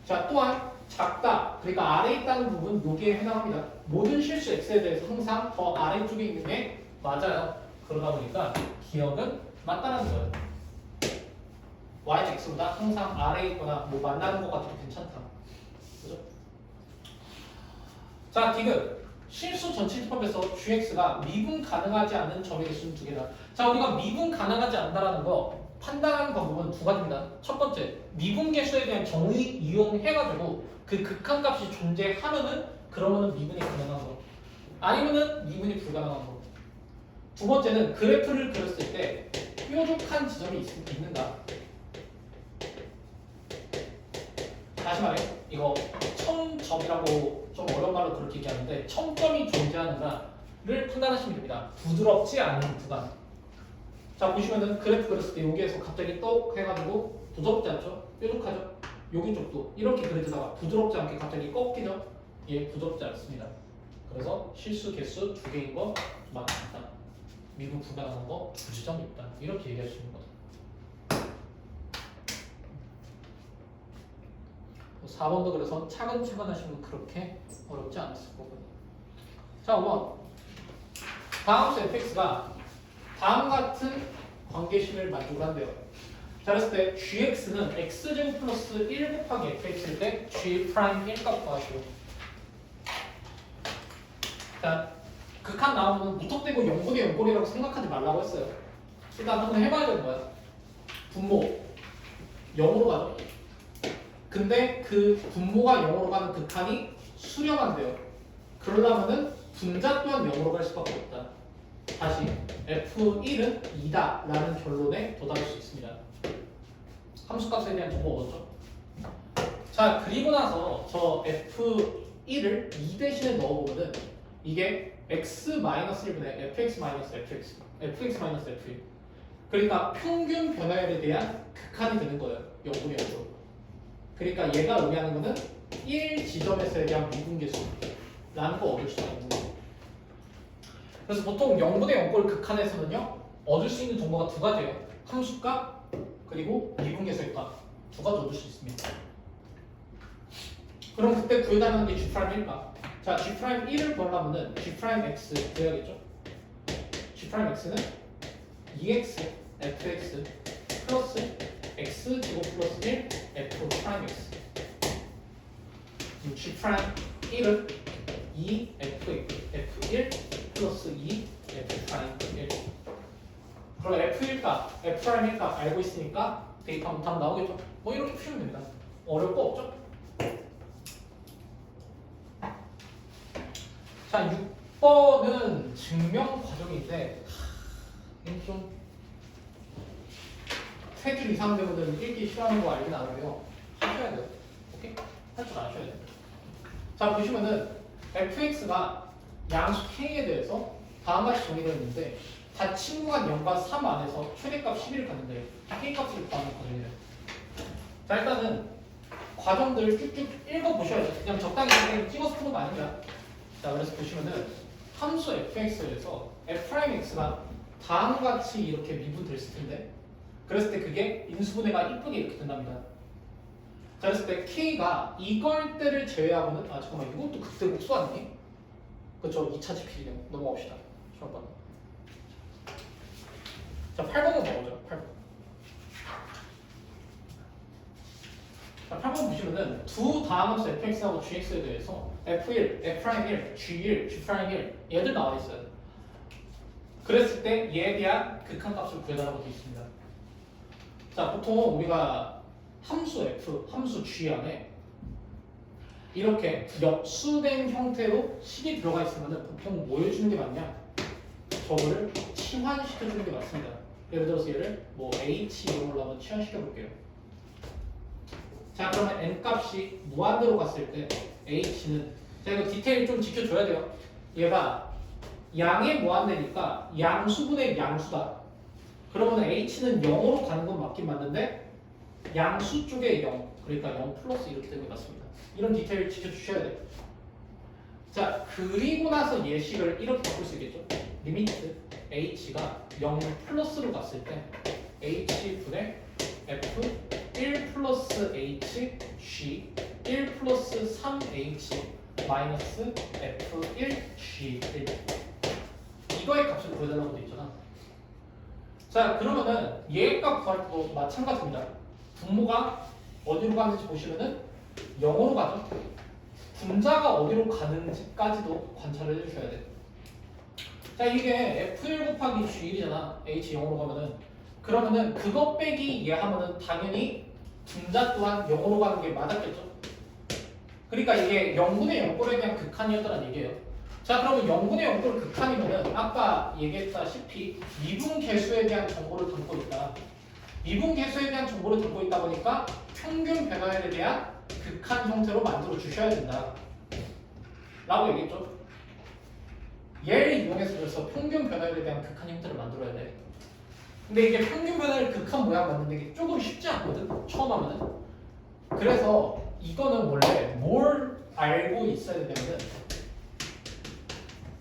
A: 자, 또한 작다, 그러니까 아래에 있다는 부분 요게 해당합니다. 모든 실수 x에 대해서 항상 더 아래쪽에 있는 게 맞아요. 그러다 보니까 기억은 맞다라는 거예요. y는 x보다 항상 아래에 있거나 뭐 만나는 것 같아도 괜찮다. 그죠? 자, 디귿. 실수 전체 집합에서 gx가 미분 가능하지 않은 점의 개수는 두 개다. 자, 우리가 미분 가능하지 않다라는 거 판단하는 방법은 두 가지입니다. 첫 번째, 미분 개수에 대한 정의 이용해가지고 그 극한값이 존재하면은 그러면은 미분이 가능한 거. 아니면은 미분이 불가능한 거. 두 번째는 그래프를 그렸을 때 뾰족한 지점이 있는가. 다시 말해, 이거 첨점이라고 좀 어려운 말로 그렇게 얘기하는데 첨점이 존재하는가를 판단하시면 됩니다. 부드럽지 않은 구간. 자, 보시면은 그래프 그렸을 때 여기에서 갑자기 떡 해가지고 부드럽지 않죠? 뾰족하죠? 여기 쪽도 이렇게 그려지다가 부드럽지 않게 갑자기 꺾이죠? 예, 부드럽지 않습니다. 그래서 실수 개수 두 개인 거 맞습니다. 미분 불가능한 거 두 지점이 있다. 이렇게 얘기할 수 있는 거죠. 4번도 그래서 차근차근 하시면 그렇게 어렵지 않았을 거고요. 자, 5번. 다함수 fx가 다음 같은 관계식을 만족을 한대요. 자, 그랬을 때 gx는 x제곱 플러스 1 곱하기 fx일 때 g 프라임 1 값 구하시오. 자, 극한 나오면 무턱대고 0분의 0꼴이라고 생각하지 말라고 했어요. 일단 한번 해봐야 되는 거야. 분모 0으로 가죠. 근데 그 분모가 0으로 가는 극한이 수렴한대요. 그러려면은 분자 또한 0으로 갈 수밖에 없다. 다시 F1은 2다 라는 결론에 도달할 수 있습니다. 함수값에 대한 정보 얻었죠? 자, 그리고 나서 저 F1을 2 대신에 넣어보면은 이게 x-1분의 fx-fx, fx-f1. 그러니까 평균 변화율에 대한 극한이 되는 거예요. 0분의 0으로. 그러니까 얘가 의미하는 거는 1 지점에서에 대한 미분계수라는 거 얻을 수 있는 거예요. 그래서 보통 0분의 0꼴 극한에서는요 얻을 수 있는 정보가 두 가지예요. 함수값 그리고 미분계수의 값 두 가지 얻을 수 있습니다. 그럼 그때 구해달라는 게 G'일까? 자, G'1을 구하려면은 G'X 구해야겠죠? G'X는 2x fx 플러스 x 제곱 플러스 1 f'x. G'1은 2 f1 플러스 2 f'1. 그럼 f1값, f'일값 알고 있으니까 대입하면 답 나오겠죠? 뭐 이렇게 푸시면 됩니다. 어려울 거 없죠? 자, 6번은 증명 과정인데 이게 좀 3줄 이상 되면은 읽기 싫어하는 거 알긴 아는데요. 하셔야 돼요. 오케이? 할 줄 아셔야 돼요. 자, 보시면은 fx가 양수 k에 대해서 다음같이 정의되어 있는데 다 친구간 0과 3 안에서 최대값 11을 갖는데 k값을 구하는 과정이래요. 자, 일단은 과정들 쭉쭉 읽어보셔야죠. 그냥 적당히 찍어서 푸는 거 아닙니다. 자, 그래서 보시면은 함수 fx에서 f'x가 다음과 같이 이렇게 미분됐을 텐데 그랬을 때 그게 인수분해가 이쁘게 이렇게 된답니다. 자, 그랬을 때 K가 이걸 때를 제외하고는 잠깐만 이것도 극대 곡수 아니니? 그쵸 2차 GP네요. 넘어갑시다. 잠깐만. 자 8번은 뭐죠? 8번. 자 8번 보시면은 두 다항함수 fx하고 gx에 대해서 f1, f'1, g1, g'1 얘들 나와 있어요. 그랬을 때 얘에 대한 극한값을 구해달라고 되어 있습니다. 자 보통 우리가 함수 f, 함수 g 안에 이렇게 역수된 형태로 식이 들어가 있으면 보통 뭐 해주는 게 맞냐? 저거를 치환시켜주는 게 맞습니다. 예를 들어서 얘를 뭐 h 이런 걸로 한번 치환시켜 볼게요. 자 그러면 n 값이 무한대로 갔을 때 h는 자 이거 디테일 좀 지켜줘야 돼요. 얘가 양의 무한대니까 양수분의 양수다. 그러면 h는 0으로 가는 건 맞긴 맞는데 양수 쪽에 0 그러니까 0 플러스 이렇게 되는 게 맞습니다. 이런 디테일 지켜주셔야 돼요. 자 그리고 나서 예식을 이렇게 바꿀 수 있겠죠. 리미트 h가 0 플러스로 갔을 때 h분의 f 1 플러스 h g 1 플러스 3h 마이너스 f1 g1 이거의 값을 구해달라고 돼 있잖아. 자 그러면은 얘 값 구할 때도 마찬가지입니다. 분모가 어디로 가는지 보시면은 0으로 가죠. 분자가 어디로 가는지까지도 관찰을 해주셔야 돼요. 자 이게 f1 곱하기 g1이잖아. h 0으로 가면은 그러면은 그것 빼기 얘 하면은 당연히 분자 또한 0으로 가는 게 맞았겠죠. 그러니까 이게 0분의 0꼴에 대한 극한이었다는 얘기예요. 자 그러면 0분의 0꼴 극한이면은 아까 얘기했다시피 미분 계수에 대한 정보를 담고 있다. 미분 계수에 대한 정보를 담고 있다 보니까 평균 변화율에 대한 극한 형태로 만들어 주셔야 된다 라고 얘기했죠. 얘를 이용해서 그래서 평균 변화율에 대한 극한 형태를 만들어야 돼. 근데 이게 평균 변화율 극한 모양 만드는 게 조금 쉽지 않거든 처음 하면은. 그래서 이거는 원래 뭘 알고 있어야 되냐면은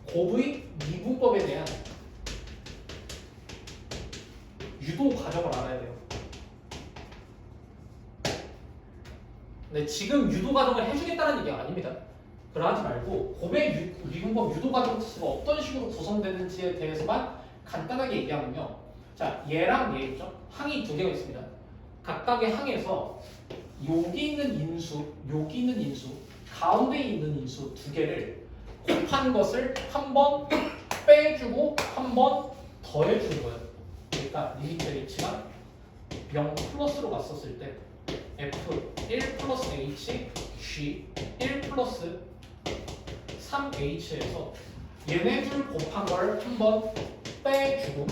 A: 곱의 미분법에 대한 유도 과정을 알아야 돼요. 근데 지금 유도 과정을 해주겠다는 얘기가 아닙니다. 그러지 말고 곱의 미분법 유도 과정 자체가 어떤 식으로 구성되는지에 대해서만 간단하게 얘기하면요. 자 얘랑 얘 있죠? 항이 두 개가 있습니다. 각각의 항에서 여기 있는 인수, 여기 있는 인수, 가운데 있는 인수 두 개를 곱한 것을 한 번 빼주고 한 번 더해주는 거예요. 그러니까 리미트 h가 0 플러스로 갔었을 때 f 1 플러스 h, g 1 플러스 3h에서 얘네 줄 곱한 걸 한 번 빼주고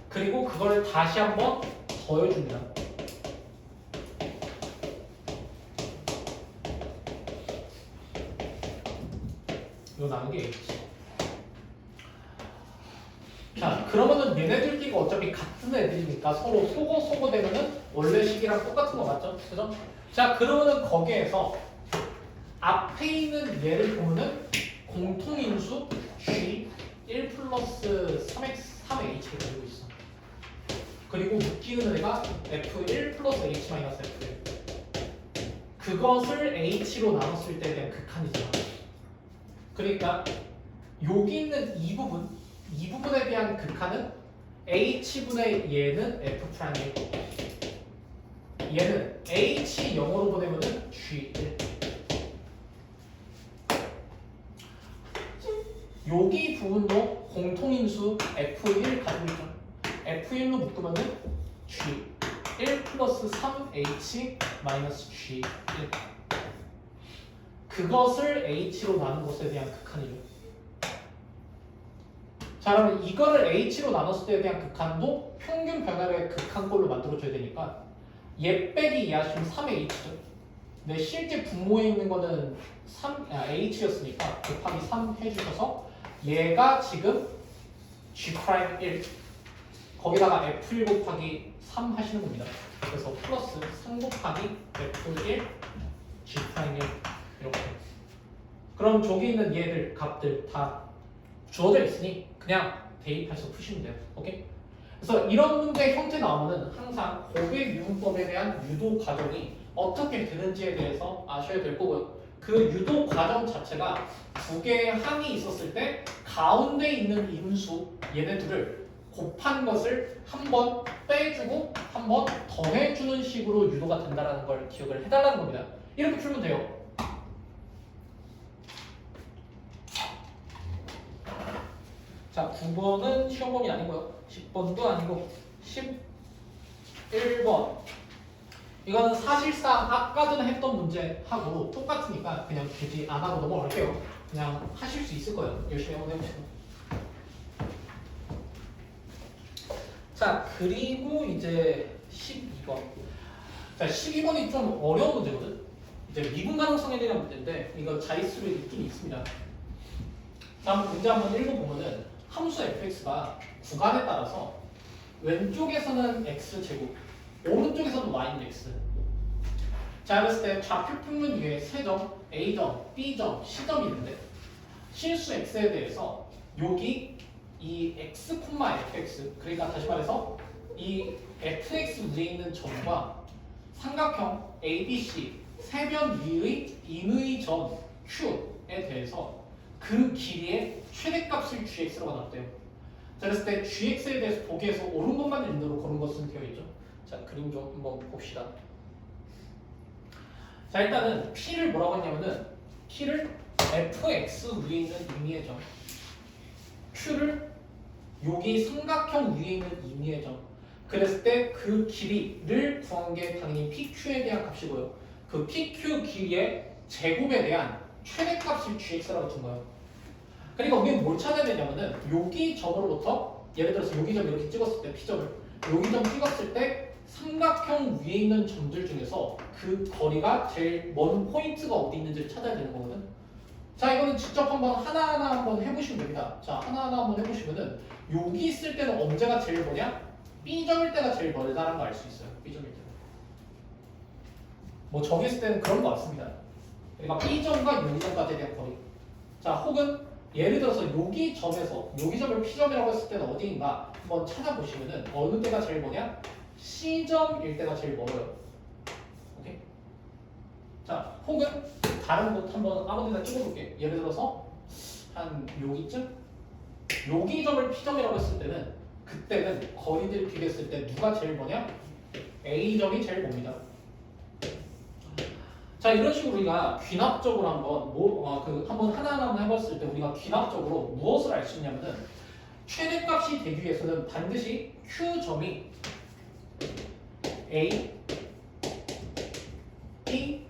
A: 그리고 그걸 다시 한 번 더해줍니다. 이거 나는 게 H. 자, 그러면은 얘네들끼리 어차피 같은 애들이니까 서로 소고 되면은 원래 식이랑 똑같은 거 맞죠? 그죠? 자, 그러면은 거기에서 앞에 있는 얘를 보면은 공통인수 G 1 플러스 3H가 되고 있어. 그리고 묶이는 애가 F1 플러스 H 마이너스 F1. 그것을 H로 나눴을 때에 대한 극한이잖아. 그러니까 여기 있는 이 부분에 대한 극한은 H분의 얘는 F'이고 얘는 H 0으로 보내면은 G1. 여기 부분도 공통인수 F1 가지고 있죠. F1로 묶으면은 G 1 플러스 3H 마이너스 G1. 그것을 H로 나눈 것에 대한 극한이죠. 자, 그러면 이거를 H로 나눴을 때에 대한 극한도 평균 변화의 극한꼴로 만들어줘야 되니까 얘 빼기 얘 하시면 3H죠. 근데 실제 분모에 있는 거는 H였으니까 곱하기 3 해주셔서 얘가 지금 G'1 거기다가 F1 곱하기 3 하시는 겁니다. 그래서 플러스 3 곱하기 F1 G'1 이렇게. 그럼 저기 있는 얘들 값들 다 주어져 있으니 그냥 대입해서 푸시면 돼요. 오케이? 그래서 이런 문제 형태 나오면은 항상 고백 유문법에 대한 유도 과정이 어떻게 되는지에 대해서 아셔야 될 거고요. 그 유도 과정 자체가 두 개의 항이 있었을 때 가운데 있는 인수 얘네들을 곱한 것을 한 번 빼주고 한 번 더해주는 식으로 유도가 된다는 걸 기억을 해달라는 겁니다. 이렇게 풀면 돼요. 자, 9번은 시험 범위 아니고요. 10번도 아니고 11번. 이거는 사실상 아까 전에 했던 문제하고 똑같으니까 그냥 굳이 안 하고 넘어갈게요. 그냥 하실 수 있을 거예요. 열심히 한번 해보시고. 자, 그리고 이제 12번. 자, 12번이 좀 어려운 문제거든. 이제 미분 가능성에 대한 문제인데 이거 자릿수의 느낌이 있습니다. 자, 한번 문제 한번 읽어보면은 함수 fx가 구간에 따라서 왼쪽에서는 x제곱, 오른쪽에서는 y는 x. 자, 그랬을 때 좌표 평면 위에 세 점, a점, b점, c점이 있는데 실수 x에 대해서 여기 이 x, fx, 그러니까 다시 말해서 이 fx 위에 있는 점과 삼각형 ABC 세 변 위의 인의 점 q에 대해서 그 길이의 최대값을 gx라고 나왔대요. 자, 그랬을 때 gx에 대해서 보기에서 옳은 것만 인으로 거는 것은 되어 있죠. 자, 그림 좀 한번 봅시다. 자, 일단은 p를 뭐라고 했냐면은 p를 fx 위에 있는 임의의 점, q를 여기 삼각형 위에 있는 임의의 점. 그랬을 때 그 길이를 구한 게 당연히 pq에 대한 값이고요. 그 pq 길이의 제곱에 대한 최대값을 gx라고 준 거예요. 그러니까 우리는 뭘 찾아야 되냐면은 여기 점으로부터 예를 들어서 여기 점 이렇게 찍었을 때 p점을 여기 점 찍었을 때 삼각형 위에 있는 점들 중에서 그 거리가 제일 먼 포인트가 어디 있는지를 찾아야 되는 거거든. 자, 이거는 직접 한번 하나하나 한번 해보시면 됩니다. 자, 하나하나 한번 해보시면은 여기 있을 때는 언제가 제일 뭐냐? B점일 때가 제일 멀다라는 거 알 수 있어요. B점일 때는. 뭐 저기 있을 때는 그런 거 같습니다. 그러니까 B점과 여기점까지에 대한 거리. 자, 혹은 예를 들어서 여기 점에서 여기 점을 P점이라고 했을 때는 어디인가 한번 찾아보시면은 어느 때가 제일 뭐냐? C점일 때가 제일 멀어요. 오케이? 자, 혹은 다른 곳 한번 아무 데나 찍어볼게. 예를 들어서 한 여기쯤? 여기 점을 P점이라고 했을 때는 그때는 거리들 비교했을 때 누가 제일 뭐냐? A점이 제일 멉니다. 자, 이런 식으로 우리가 귀납적으로 한번 한번 하나하나 한번 해봤을 때 우리가 귀납적으로 무엇을 알 수 있냐면은 최대값이 되기 위해서는 반드시 Q점이 A, B,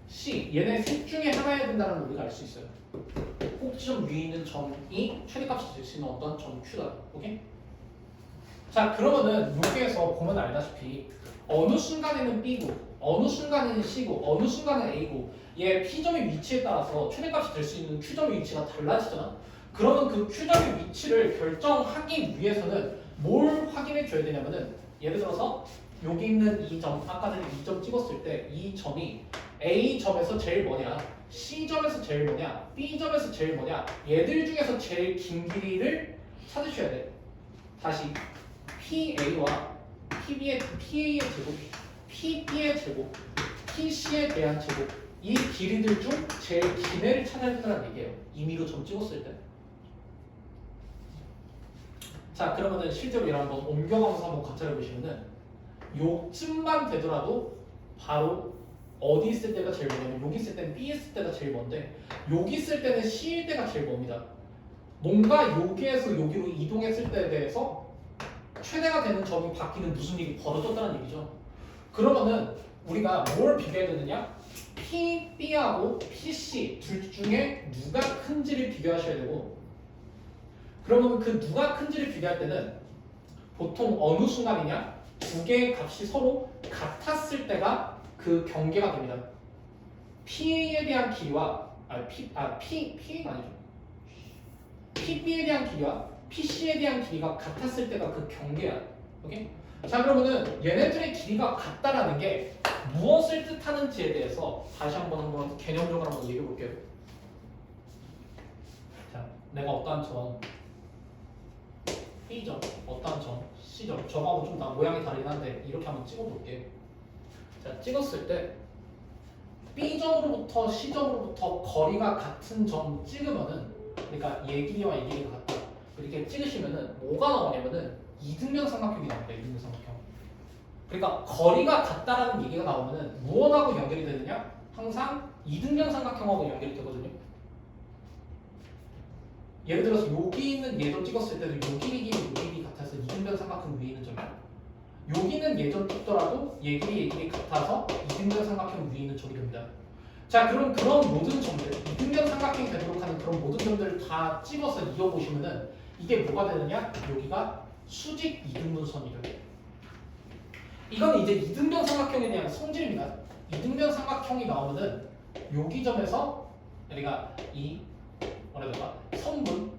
A: C 얘네 셋 중에 하나여야 된다는 걸 우리가 알 수 있어요. 꼭지점 위에 있는 점이 최대값이 될 수 있는 어떤 점 Q다. 오케이? 자, 그러면은 여기에서 보면 알다시피 어느 순간에는 B고 어느 순간에는 C고 어느 순간은 A고 얘 P점의 위치에 따라서 최대값이 될 수 있는 Q점의 위치가 달라지잖아. 그러면 그 Q점의 위치를 결정하기 위해서는 뭘 확인해 줘야 되냐면은 예를 들어서 여기 있는 이 점, 아까 전에 2점 찍었을 때 이 점이 A점에서 제일 뭐냐, C점에서 제일 뭐냐, B점에서 제일 뭐냐, 얘들 중에서 제일 긴 길이를 찾으셔야 돼. 다시 PA와 PA의 제곱, PB의 제곱, PC에 대한 제곱, 이 길이들 중 제일 긴 애를 찾아야 된다는 얘기예요. 임의로 점 찍었을 때. 자, 그러면은 실제로 이런 한번 옮겨가면서 한번 관찰해 보시면은 요쯤만 되더라도 바로 어디 있을 때가 제일 먼냐면 여기 있을 때는 B 있을 때가 제일 먼데 여기 있을 때는 C일 때가 제일 멉니다. 뭔가 여기에서 여기로 이동했을 때에 대해서 최대가 되는 점이 바뀌는 무슨 일이 벌어졌다는 얘기죠. 그러면은 우리가 뭘 비교해야 되느냐? PB하고 PC 둘 중에 누가 큰지를 비교하셔야 되고, 그러면 그 누가 큰지를 비교할 때는 보통 어느 순간이냐? 두 개의 값이 서로 같았을 때가 그 경계가 됩니다. PA에 대한 길이와 PA가 아니죠. PB에 대한 길이와 PC에 대한 길이가 같았을 때가 그 경계야. 오케이? 자, 그러면은 얘네들의 길이가 같다라는 게 무엇을 뜻하는지에 대해서 다시 한번 개념적으로 한번 얘기해 볼게요. 자, 내가 어떠한 점 B점, 어떤 점, C점. 저거하고 좀 모양이 다르긴 한데 이렇게 한번 찍어볼게요. 자, 찍었을 때 B점으로부터 C점으로부터 거리가 같은 점 찍으면은, 그러니까 얘 길이와 얘 길이가 같다. 이렇게 찍으시면은 뭐가 나오냐면은 이등변 삼각형이 나옵니다. 이등변 삼각형. 그러니까 거리가 같다라는 얘기가 나오면은 무엇하고 연결이 되느냐? 항상 이등변 삼각형하고 연결이 되거든요. 예를 들어서 여기 있는 얘도 찍었을 때도 요 길이 같아서 이등변 삼각형 위에 있는 점이야. 여기는 예전 찍더라도 얘 길이 같아서 이등변 삼각형 위에 있는 점이 됩니다. 자, 그럼 그런 모든 점들, 이등변 삼각형이 되도록 하는 그런 모든 점들을 다 찍어서 이어보시면은 이게 뭐가 되느냐? 여기가 수직 이등분선이 돼요. 이거는 이제 이등변 삼각형에 대한 성질입니다. 이등변 삼각형이 나오면은 여기 점에서 우리가 이 뭐랄까 선분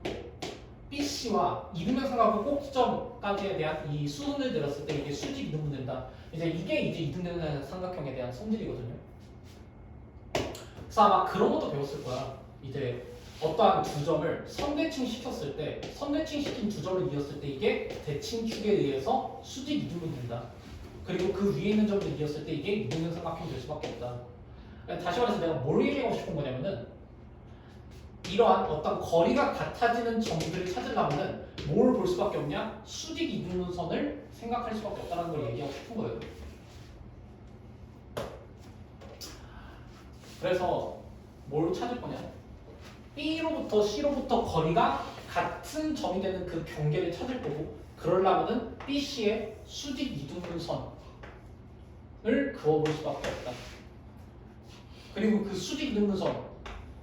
A: BC와 이등변 삼각형 꼭지점까지에 대한 이 수선을 내렸을 때 이게 수직 이등분 된다. 이게 이제 이등변 삼각형에 대한 성질이거든요. 그래서 아마 그런 것도 배웠을 거야. 이제 어떠한 두 점을 선대칭 시켰을 때, 선대칭 시킨 두 점을 이었을 때 이게 대칭축에 의해서 수직 이등분이 된다. 그리고 그 위에 있는 점을 이었을 때 이게 이등변 삼각형이 될 수밖에 없다. 다시 말해서 내가 뭘 얘기하고 싶은 거냐면은 이러한 어떤 거리가 같아지는 점들을 찾으려면은 뭘 볼 수밖에 없냐? 수직 이등분선을 생각할 수밖에 없다는 걸 얘기하고 싶은 거예요. 그래서 뭘 찾을 거냐? B로부터 C로부터 거리가 같은 점이 되는 그 경계를 찾을 거고, 그러려면은 BC의 수직 이등분선을 그어볼 수밖에 없다. 그리고 그 수직 이등분선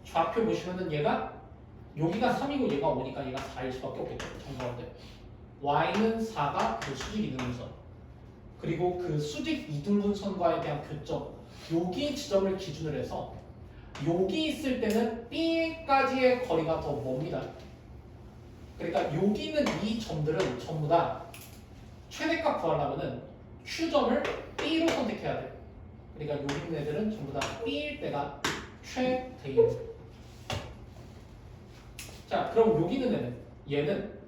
A: 좌표 보시면은 얘가 여기가 3이고 얘가 5니까 얘가 4일 수밖에 없겠죠. 정가운데 y는 4가 그 수직 이등분선, 그리고 그 수직 이등분선과에 대한 교점, 여기 지점을 기준으로 해서 여기 있을 때는 B까지의 거리가 더 멉니다. 그러니까 여기 있는 이 점들은 전부 다 최대값 구하려면은 Q점을 B로 선택해야 돼. 그러니까 여기 있는 애들은 전부 다 B일 때가 최대인. 자, 그럼 여기 있는 애는, 얘는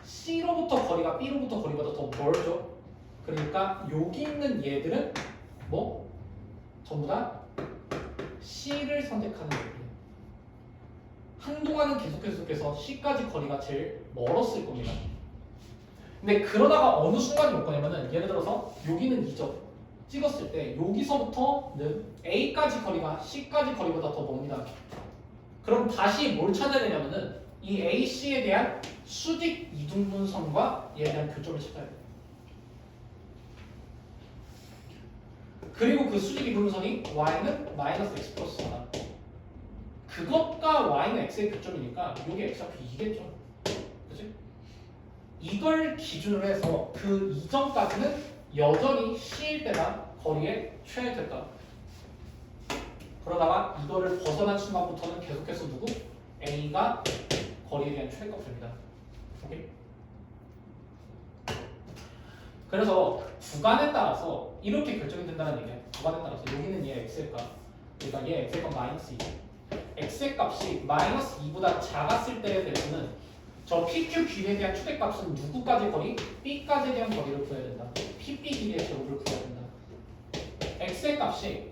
A: C로부터 거리가 B로부터 거리보다 더 멀죠. 그러니까 여기 있는 얘들은 뭐 전부 다 C를 선택하는 거예요. 한동안은 계속해서 C까지 거리가 제일 멀었을 겁니다. 근데 그러다가 어느 순간이 올 거냐면은, 예를 들어서 여기는 2점 찍었을 때 여기서부터는 A까지 거리가 C까지 거리보다 더 멉니다. 그럼 다시 뭘 찾아야 되냐면은 이 AC에 대한 수직 이등분선과 얘에 대한 교점을 찾아야 돼요. 그리고 그 수직 이등분선이 y는 마이너스 x 플러스 4다. 그것과 y는 x의 교점이니까 이게 x좌표 2겠죠. 그치? 이걸 기준으로 해서 그 이점까지는 여전히 C일 때가 거리의 최대값. 그러다가 이거를 벗어난 순간부터는 계속해서 누구? A가 거리에 대한 최대값 됩니다. 오케이? 그래서 구간에 따라서 이렇게 결정이 된다는 얘기야. 구간에 따라서 여기는 얘 x의 값, 그러니까 얘 x의 값 마이너스 2. x의 값이 마이너스 2보다 작았을 때에 대해서는 저 PQ 길이에 대한 최대값은 누구까지 거리? B까지에 대한 거리를 구해야 된다. PB 길이의 제곱을 구해야 된다. x의 값이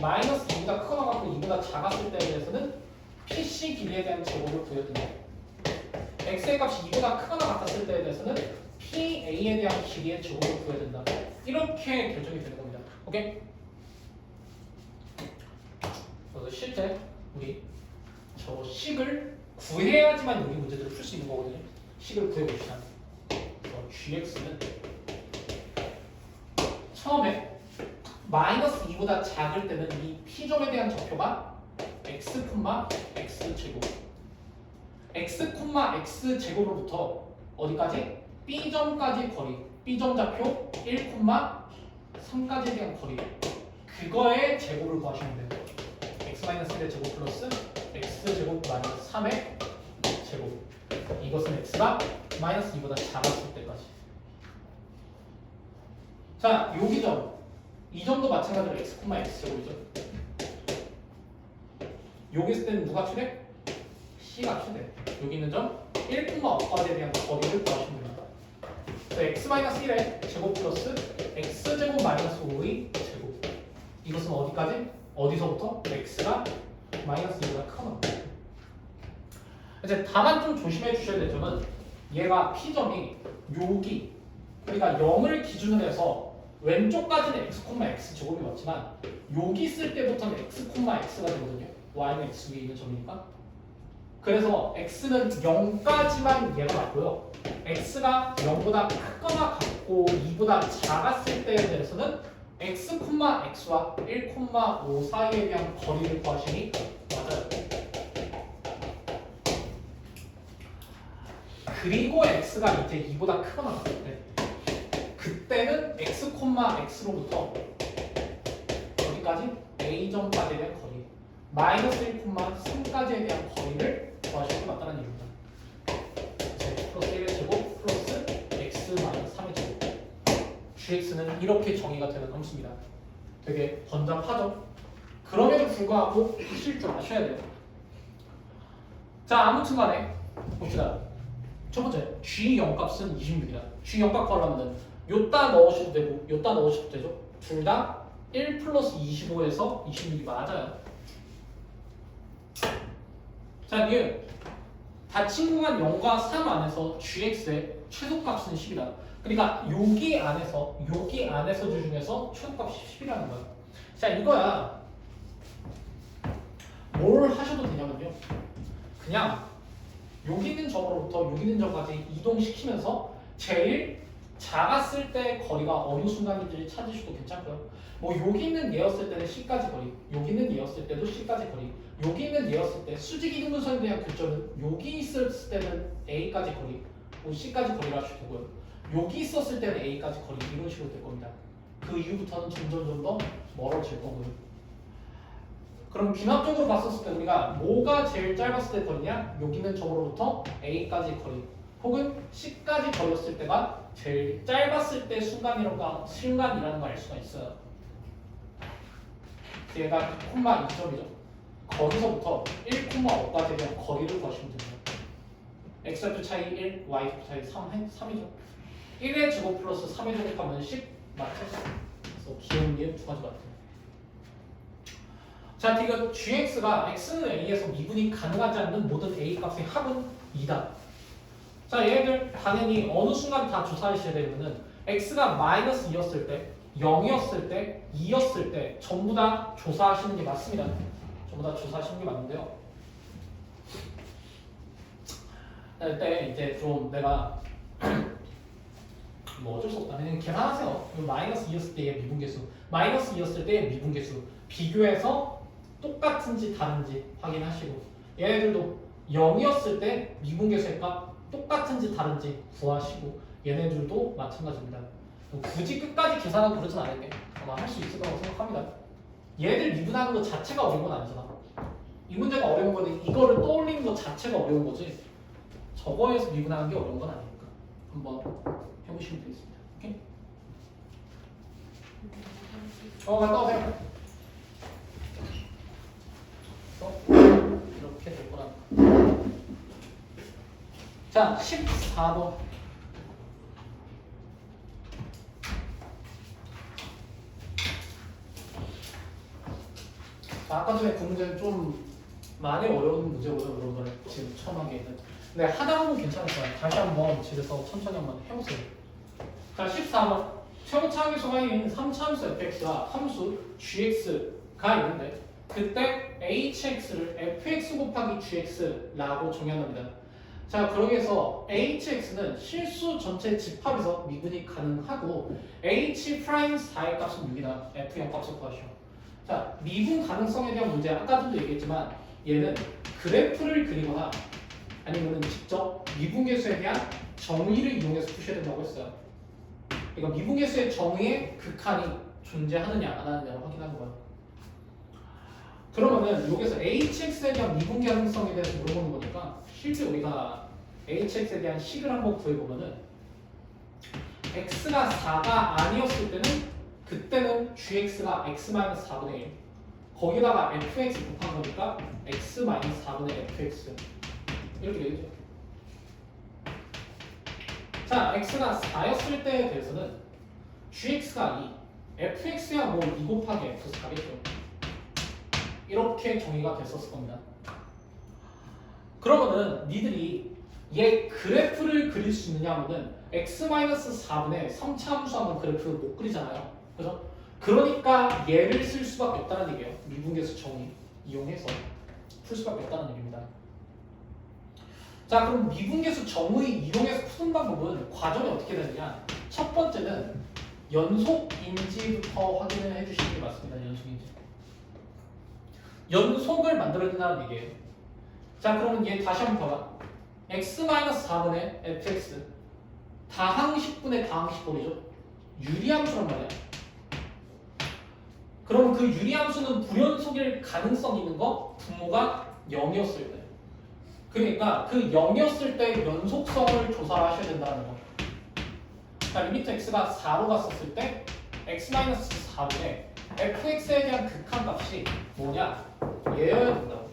A: 마이너스 2보다 크거나 같고 2보다 작았을 때에 대해서는 PC 길이에 대한 제곱을 구해야 된다. x의 값이 2보다 크거나 같았을 때에 대해서는 PA에 대한 길이의 제곱을 구해야 된다. 이렇게 결정이 되는 겁니다. 오케이? 그래서 실제 우리 저 식을 구해야지만 여기 문제들을 풀 수 있는 거거든요. 식을 구해봅시다. gx는 처음에 마이너스 2보다 작을 때는 이 P점에 대한 좌표가 x, x 제곱, x, x 제곱으로부터 어디까지? B점까지 거리, B점 좌표 1, 3까지에 대한 거리, 그거의 제곱을 구하시면 돼요. x-1의 제곱 플러스 x제곱 마이너스 3의 제곱, 이것은 x가 마이너스 2보다 작았을 때까지. 자, 여기 점, 이 점도 마찬가지로 x, x제곱이죠. 여기 있을 때는 누가 최대? C 값이 돼. 여기 있는 점 1,5까지에 대한 거리를 구하시면 됩니다. x-1의 제곱 플러스 x제곱 마이너스 5의 제곱. 이것은 어디까지? 어디서부터? x가 마이너스 2보다 크거나. 이제 다만 좀 조심해 주셔야 될 점은 얘가 P점이 여기 그러니까 0을 기준으로 해서 왼쪽까지는 x, x 제곱이 맞지만 여기 있을 때부터는 x, x가 되거든요. y는 x 위에 있는 점이니까. 그래서 x는 0까지만 얘가 맞고요. x가 0보다 크거나 같고 2보다 작았을 때에 대해서는 x, x와 1,5 사이에 대한 거리를 구하시니 맞아요. 그리고 x가 이제 2보다 크거나 같을 때 그때는 x, x로부터 어디까지? a점까지에 대한 거리 마이너스 1,3까지에 대한 거리를 구하시는 게 맞다는 얘기입니다. 플러스 1의 제곱 플러스 x 마이너스 3의 제곱 gx는 이렇게 정의가 되는 함수입니다. 되게 번잡하죠? 그럼에도 불구하고 하실 줄 아셔야 돼요. 자, 아무튼 간에 봅시다. 첫 번째, G0 값은 26이다. G0 값 구하려면 요따 넣으셔도 되고 요따 넣으셔도 되죠. 둘 다 1 플러스 25에서 26이 맞아요. 자, 니은 닫힌 공간 0과 3 안에서 gx의 최소값은 10이다. 그러니까 여기 안에서 중에서 최소값이 10이라는 거야. 자, 이거야. 뭘 하셔도 되냐면요. 그냥 여기 있는 점으로부터 여기 있는 점까지 이동시키면서 제일 작았을 때 거리가 어느 순간인지 찾으셔도 괜찮고요. 뭐 여기 있는 얘였을 때는 C까지 거리, 여기 있는 얘였을 때도 C까지 거리, 여기 있는 얘였을 때 수직 이등분선에 대한 교점은 여기 있었을 때는 A까지 거리, 뭐 C까지 거리를 하셔도 되고요. 여기 있었을 때는 A까지 거리 이런 식으로 될 겁니다. 그 이후부터는 점점 더 멀어질 거고요. 그럼 귀납적으로 봤었을 때 우리가 뭐가 제일 짧았을 때 거리냐? 여기 있는 점으로부터 A까지 거리 혹은 C까지 거리였을 때가 제일 짧았을 때 순간이라는 걸 알 수가 있어요. 얘가 2점이죠. 거기서부터 1,5까지에 대한 거리를 구하시면 됩니다. x좌표 차이 1, y좌표 차이 3이죠. 1의 제곱 플러스 3의 제곱하면 10 맞죠? 그래서 기억 니은 두 가지 같아요. 자, 지금 gx가 x는 a에서 미분이 가능하지 않는 모든 a 값의 합은 2다. 자, 얘네들 당연히 어느 순간 다 조사하셔야 되면은 x가 마이너스 2였을 때, 0이었을 때, 2였을 때 전부 다 조사하시는 게 맞습니다. 전부 다 조사하시는 게 맞는데요. 이때 이제 좀 내가 뭐 어쩔 수 없다. 그냥 계산하세요. 마이너스 2였을 때의 미분계수, 마이너스 2였을 때의 미분계수 비교해서 똑같은지 다른지 확인하시고 얘네들도 0이었을 때 미분계수의 값 똑같은지 다른지 구하시고 얘네들도 마찬가지입니다. 굳이 끝까지 계산하고 그러진 않을게. 아마 할 수 있을 거라고 생각합니다. 얘네들 미분하는 것 자체가 어려운 건 아니잖아. 이 문제가 어려운 거는 이거를 떠올리는 것 자체가 어려운 거지 저거에서 미분하는 게 어려운 건 아니니까 한번 해보시면 되겠습니다. 오케이? 갔다 오세요. 이렇게 될 거라. 자, 14번. 자, 아까 전에 그 문제는 좀 많이 어려운 문제거든요, 여러분들. 지금 처음 한 게 있는. 근데 하다 보면 괜찮을 거예요. 다시 한번 집에서 천천히 한번 해보세요. 자, 14번. 최고차함수가 있는 3차함수 fx와 함수 gx가 있는데 그때 hx를 fx 곱하기 gx라고 정의합니다. 자, 그러기 위해서 hx는 실수 전체 집합에서 미분이 가능하고 h 프라임 4의 값은 6이다. f0 값을 구하시오. 자, 미분 가능성에 대한 문제 아까도 얘기했지만 얘는 그래프를 그리거나 아니면 직접 미분계수에 대한 정의를 이용해서 푸셔야 된다고 했어요. 그러니까 미분계수의 정의의 극한이 존재하느냐 안 하느냐를 확인하는 거야. 그러면은 여기서 hx에 대한 미분 가능성에 대해서 물어보는 거니까 실제 우리가 hx에 대한 식을 한번 구해보면은 x가 4가 아니었을 때는 그때는 gx가 x-4분의 1 거기다가 fx 곱한 거니까 x-4분의 fx 이렇게 되겠죠. 자, x가 4였을 때에 대해서는 gx가 2, fx야 뭐 2 곱하기 f 4겠죠. 이렇게 정의가 됐었을 겁니다. 그러면은 니들이 얘 그래프를 그릴 수 있느냐 하면은 x-4분의 3차 함수 하면 그래프를 못 그리잖아요. 그죠? 그러니까 얘를 쓸 수밖에 없다는 얘기예요. 미분계수 정의 이용해서 풀 수밖에 없다는 얘기입니다. 자, 그럼 미분계수 정의 이용해서 푸는 방법은 과정이 어떻게 되느냐? 첫 번째는 연속인지부터 확인을 해주시는 게 맞습니다. 연속인지. 연속을 만들어야 된다는 얘기예요. 자, 그러면 얘 다시 한번 봐봐. x-4분의 fx 다항식분의 다항식분이죠. 유리함수란 말이야. 그럼 그 유리함수는 불연속일 가능성이 있는 거 분모가 0이었을 때. 그러니까 그 0이었을 때 연속성을 조사하셔야 된다는 거. 자, 리미트 x가 4로 갔었을 때 x-4분의 fx에 대한 극한값이 뭐냐? 얘여야 된다고.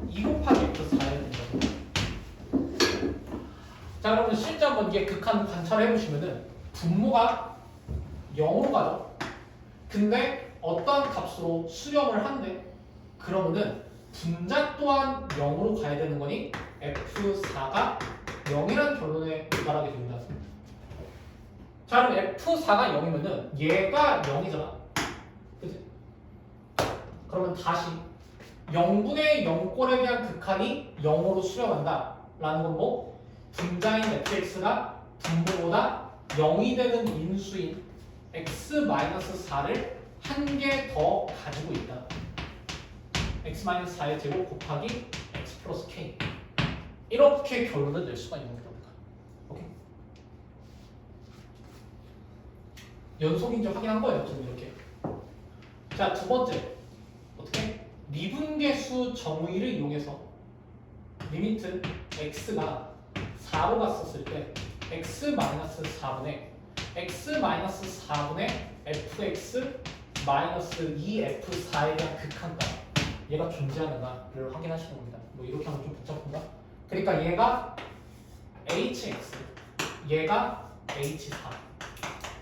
A: 2 곱하기 f 4여야 된다고. 자, 그러면 실제 한번 이게 극한 관찰해 보시면은 분모가 0으로 가죠. 근데 어떠한 값으로 수렴을 한대. 그러면은 분자 또한 0으로 가야 되는 거니 f4가 0이라는 결론에 도달하게 됩니다. 자, 그럼 f4가 0이면은 얘가 0이잖아. 그치? 그러면 다시 0분의 0꼴에 대한 극한이 0으로 수렴한다 라는 건 뭐? 분자인 fx가 분모보다 0이 되는 인수인 x-4를 한 개 더 가지고 있다. x-4의 제곱 곱하기 x 플러스 k. 이렇게 결론을 낼 수가 있는 겁니다. 오케이? 연속인지 확인한 거예요. 저는 이렇게. 자, 두 번째. 어떻게? 미분계수 정의를 이용해서 리미트 x가 4로 갔었을 때 x-4분의 x-4분의 fx 2f4에 대한 극한값 얘가 존재하는가를 확인하시는 겁니다. 뭐 이렇게 하면 좀 복잡한가? 그러니까 얘가 hx 얘가 h4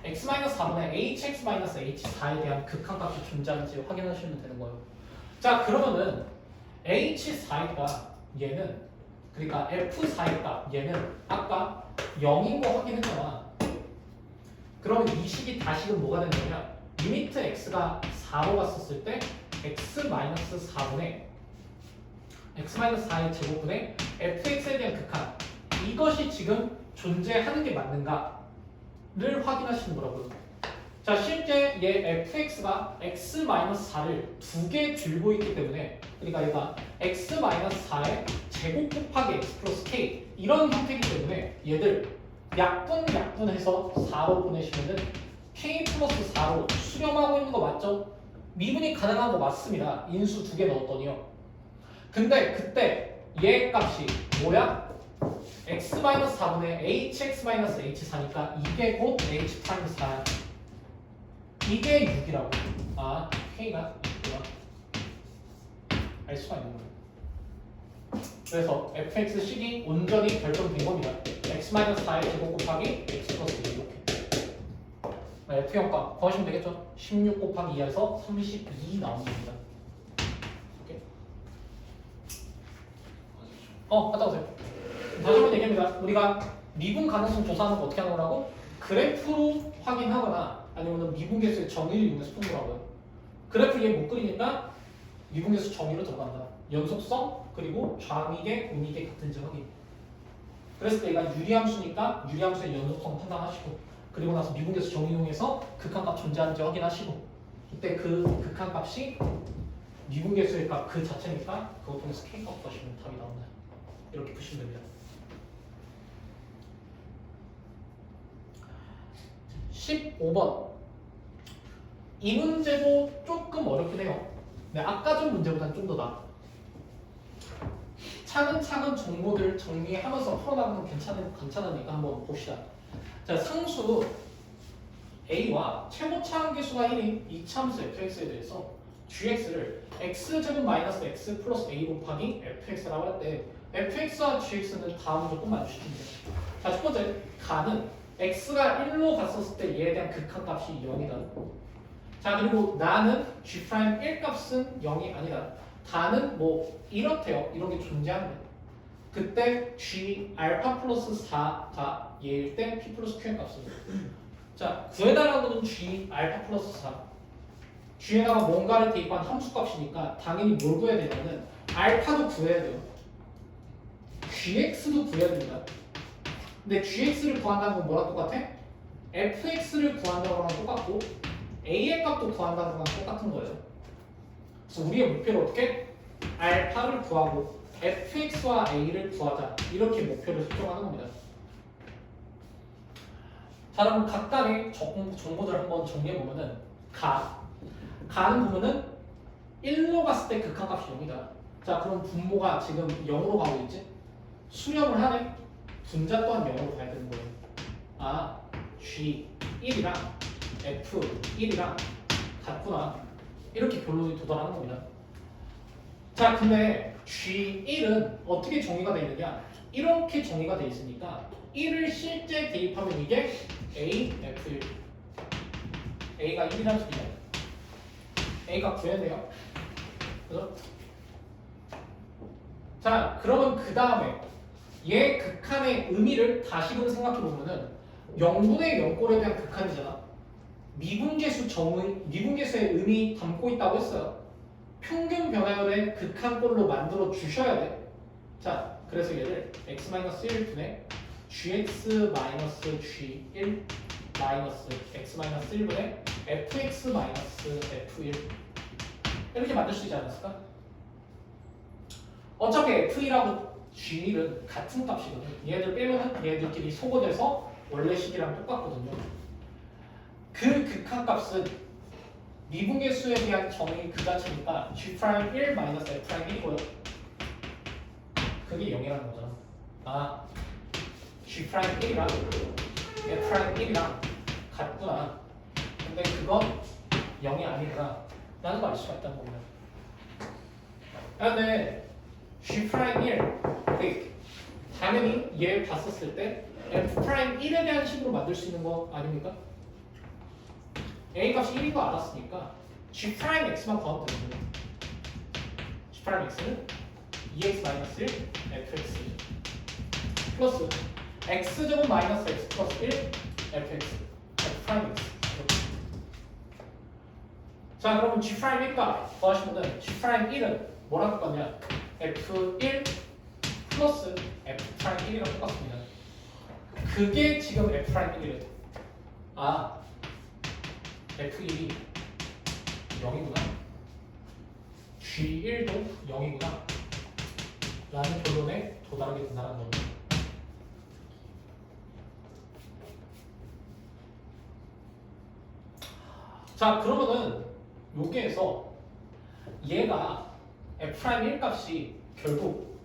A: x-4분의 hx-h4에 대한 극한값이 존재하는지 확인하시면 되는 거예요. 자, 그러면은 h4니까 얘는 그러니까 f4의 값 얘는 아까 0인 거 확인했잖아. 그러면 이 식이 다시금 뭐가 되는 거냐? 리미트 x가 4로 갔었을 때 x-4분의 x-4의 제곱분의 fx에 대한 극한 이것이 지금 존재하는 게 맞는가를 확인하시는 거라고요. 자, 실제 얘 fx가 x-4를 두 개 들고 있기 때문에 그러니까 얘가 x-4의 제곱 곱하기 x 플러스 k 이런 형태이기 때문에 얘들 약분해서 4로 보내시면은 k 플러스 4로 수렴하고 있는 거 맞죠? 미분이 가능한 거 맞습니다. 인수 두 개 넣었더니요. 근데 그때 얘 값이 뭐야? x-4분의 hx-h4니까 이게 곧 h 타임스 4야. 이게 6이라고. 아, k가 6구나. 알 수가 있는 거예요. 그래서 fx 식이 온전히 결정된 겁니다. x-4의 제곱 곱하기 x 플러스 2 이렇게. f형값 구하시면 되겠죠? 16 곱하기 2에서 32 나오는 겁니다. 오케이. 갔다 오세요. 다시 한번 얘기합니다. 우리가 미분 가능성 조사하는 거 어떻게 하는 거라고? 그래프로 확인하거나 아니면 미분계수의 정의를 이용해서 푸는 거라고요. 그래프 얘 못 그리니까 미분계수 정의로 들어간다. 연속성 그리고 좌미계, 우미계 같은지 확인. 그랬을 때 얘가 유리함수니까 유리함수의 연속성 판단하시고 그리고 나서 미분계수 정의 이용해서 극한값 존재하는지 확인하시고 이때 그 극한값이 미분계수의 값 그 자체니까 그거 통해서 k값 구하시면 답이 나온다. 이렇게 푸시면 됩니다. 15번. 이 문제도 조금 어렵긴 해요. 네, 아까 전 문제보다는 좀 더 나아. 차근차근 정보들 정리하면서 풀어나가면 괜찮으니까 한번 봅시다. 자, 상수 a와 최고차 함계수가 1인 이차함수 fx에 대해서 gx를 x제곱 마이너스 x 플러스 a 곱하기 fx라고 할 때 fx와 gx는 다음 조건 만족시키면 돼요. 자, 첫 번째, 가는 x가 1로 갔었을 때 얘에 대한 극한값이 0이다. 자, 그리고 나는 g'1 값은 0이 아니다. 다는 뭐 이렇대요. 이런 게 존재하는 거예요. 그때 g 알파 플러스 4가 얘일 때 p 플러스 q의 값은 자, 구해달라는 거는 g 알파 플러스 4 g에다가 뭔가를 대입한 함수 값이니까 당연히 뭘 구해야 되냐면 알파도 구해야 돼요. gx도 구해야 됩니다. 근데 gx를 구한다는 건 뭐랑 똑같아? fx를 구한다는 거랑 똑같고 a의 값도 구한다는 거랑 똑같은 거예요. 그래서 우리의 목표를 어떻게? 알파를 구하고 fx와 a를 구하자. 이렇게 목표를 설정하는 겁니다. 자, 그럼 각각의 정보들을 한번 정리해보면은 가는 부분은 1로 갔을 때 극한값이 0이다. 자, 그럼 분모가 지금 0으로 가고 있지? 수렴을 하네? 분자 또한 0으로 가야 되는 거예요. 아, G1이랑 F1이랑 같구나. 이렇게 결론이 도달하는 겁니다. 자, 근데 G1은 어떻게 정의가 되어 있느냐? 이렇게 정의가 되어 있으니까 1을 실제 대입하면 이게 A, F1 A가 1이라는 소리예요. A가 구해내요. 그죠? 자, 그러면 그 다음에 얘 극한의 의미를 다시금 생각해보면은 0분의 0꼴에 대한 극한이잖아. 미분계수의 의미 담고 있다고 했어요. 평균 변화율의 극한꼴로 만들어 주셔야 돼. 자, 그래서 얘를 x-1분의 gx-g1 마이너스 x-1분의 fx-f1 이렇게 만들 수 있지 않았을까? 어차피 f1하고 g1은 같은 값이거든. 얘들 빼면은 얘들끼리 소거돼서 원래 식이랑 똑같거든요. 그 극한값은 미분계수에 대한 정의 그 자체니까 g'1 마이너스 f'1이고요. 그게 0이라는 거잖아. 아, g'1이랑 f'1이랑 같구나. 근데 그건 0이 아니구나 라는 걸 알 수가 있다는 겁니다. 근데 g'1 당연히 얘 봤었을 때 f'1에 대한 식으로 만들 수 있는 거 아닙니까? A 값이 1인 거 알았으니까 g'x만 구하면 되는 거예요. g'x는 2x-1 fx 플러스 x제곱 마이너스 x 플러스 1 fx f'x. 자, 그러면 g'1값 구하시면은 g'1은 뭐랑 똑같냐? f1 플러스 f'1이랑 똑같습니다. 그게 지금 f'1이래요. 아, f1이 0이구나. g1도 0이구나. 라는 결론에 도달하게 된다는 겁니다. 자, 그러면은 여기에서 얘가 f'1 값이 결국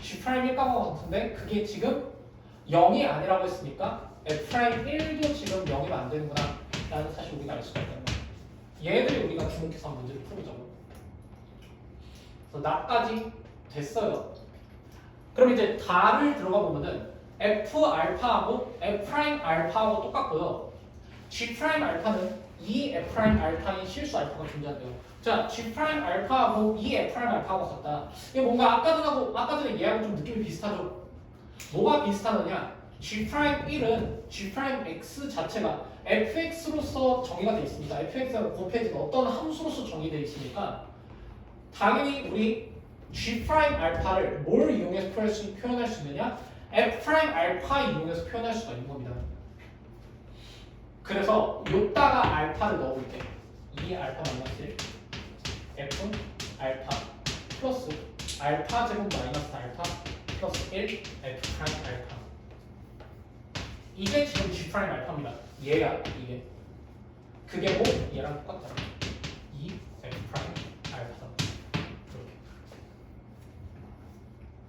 A: g'1 값과 같은데 그게 지금 0이 아니라고 했으니까 f'1도 지금 0이면 안 되는구나 라는 사실 우리가 알 수가 있다는 거예요. 얘들이 우리가 주목해서 한 문제를 풀어보자고. 그래서 나까지 됐어요. 그럼 이제 다를 들어가 보면은 f알파하고 f'알파하고 똑같고요. g'알파는 이 f'알파인 실수 알파가 존재한대요. 자, g'알파하고 이 f'알파하고 같다. 이게 뭔가 아까 전에 얘하고 좀 느낌이 비슷하죠? 뭐가 비슷하느냐? g'1은 g'x 자체가 fx로서 정의가 되어 있습니다. fx가 곱해진 어떤 함수로서 정의되어 있으니까 당연히 우리 g'알파를 뭘 이용해서 표현할 수 있느냐? f'알파 이용해서 표현할 수가 있는 겁니다. 그래서 요따가 알파를 넣어볼게. 2알파 마이너스 1 f 알파 플러스 알파 제곱 마이너스 알파 플러스 1 f 프라임 알파. 이게 지금 g 프라임 알파입니다. 얘야 이게. 그게 뭐 얘랑 똑같다. 2 f 프라임 알파. 이렇게.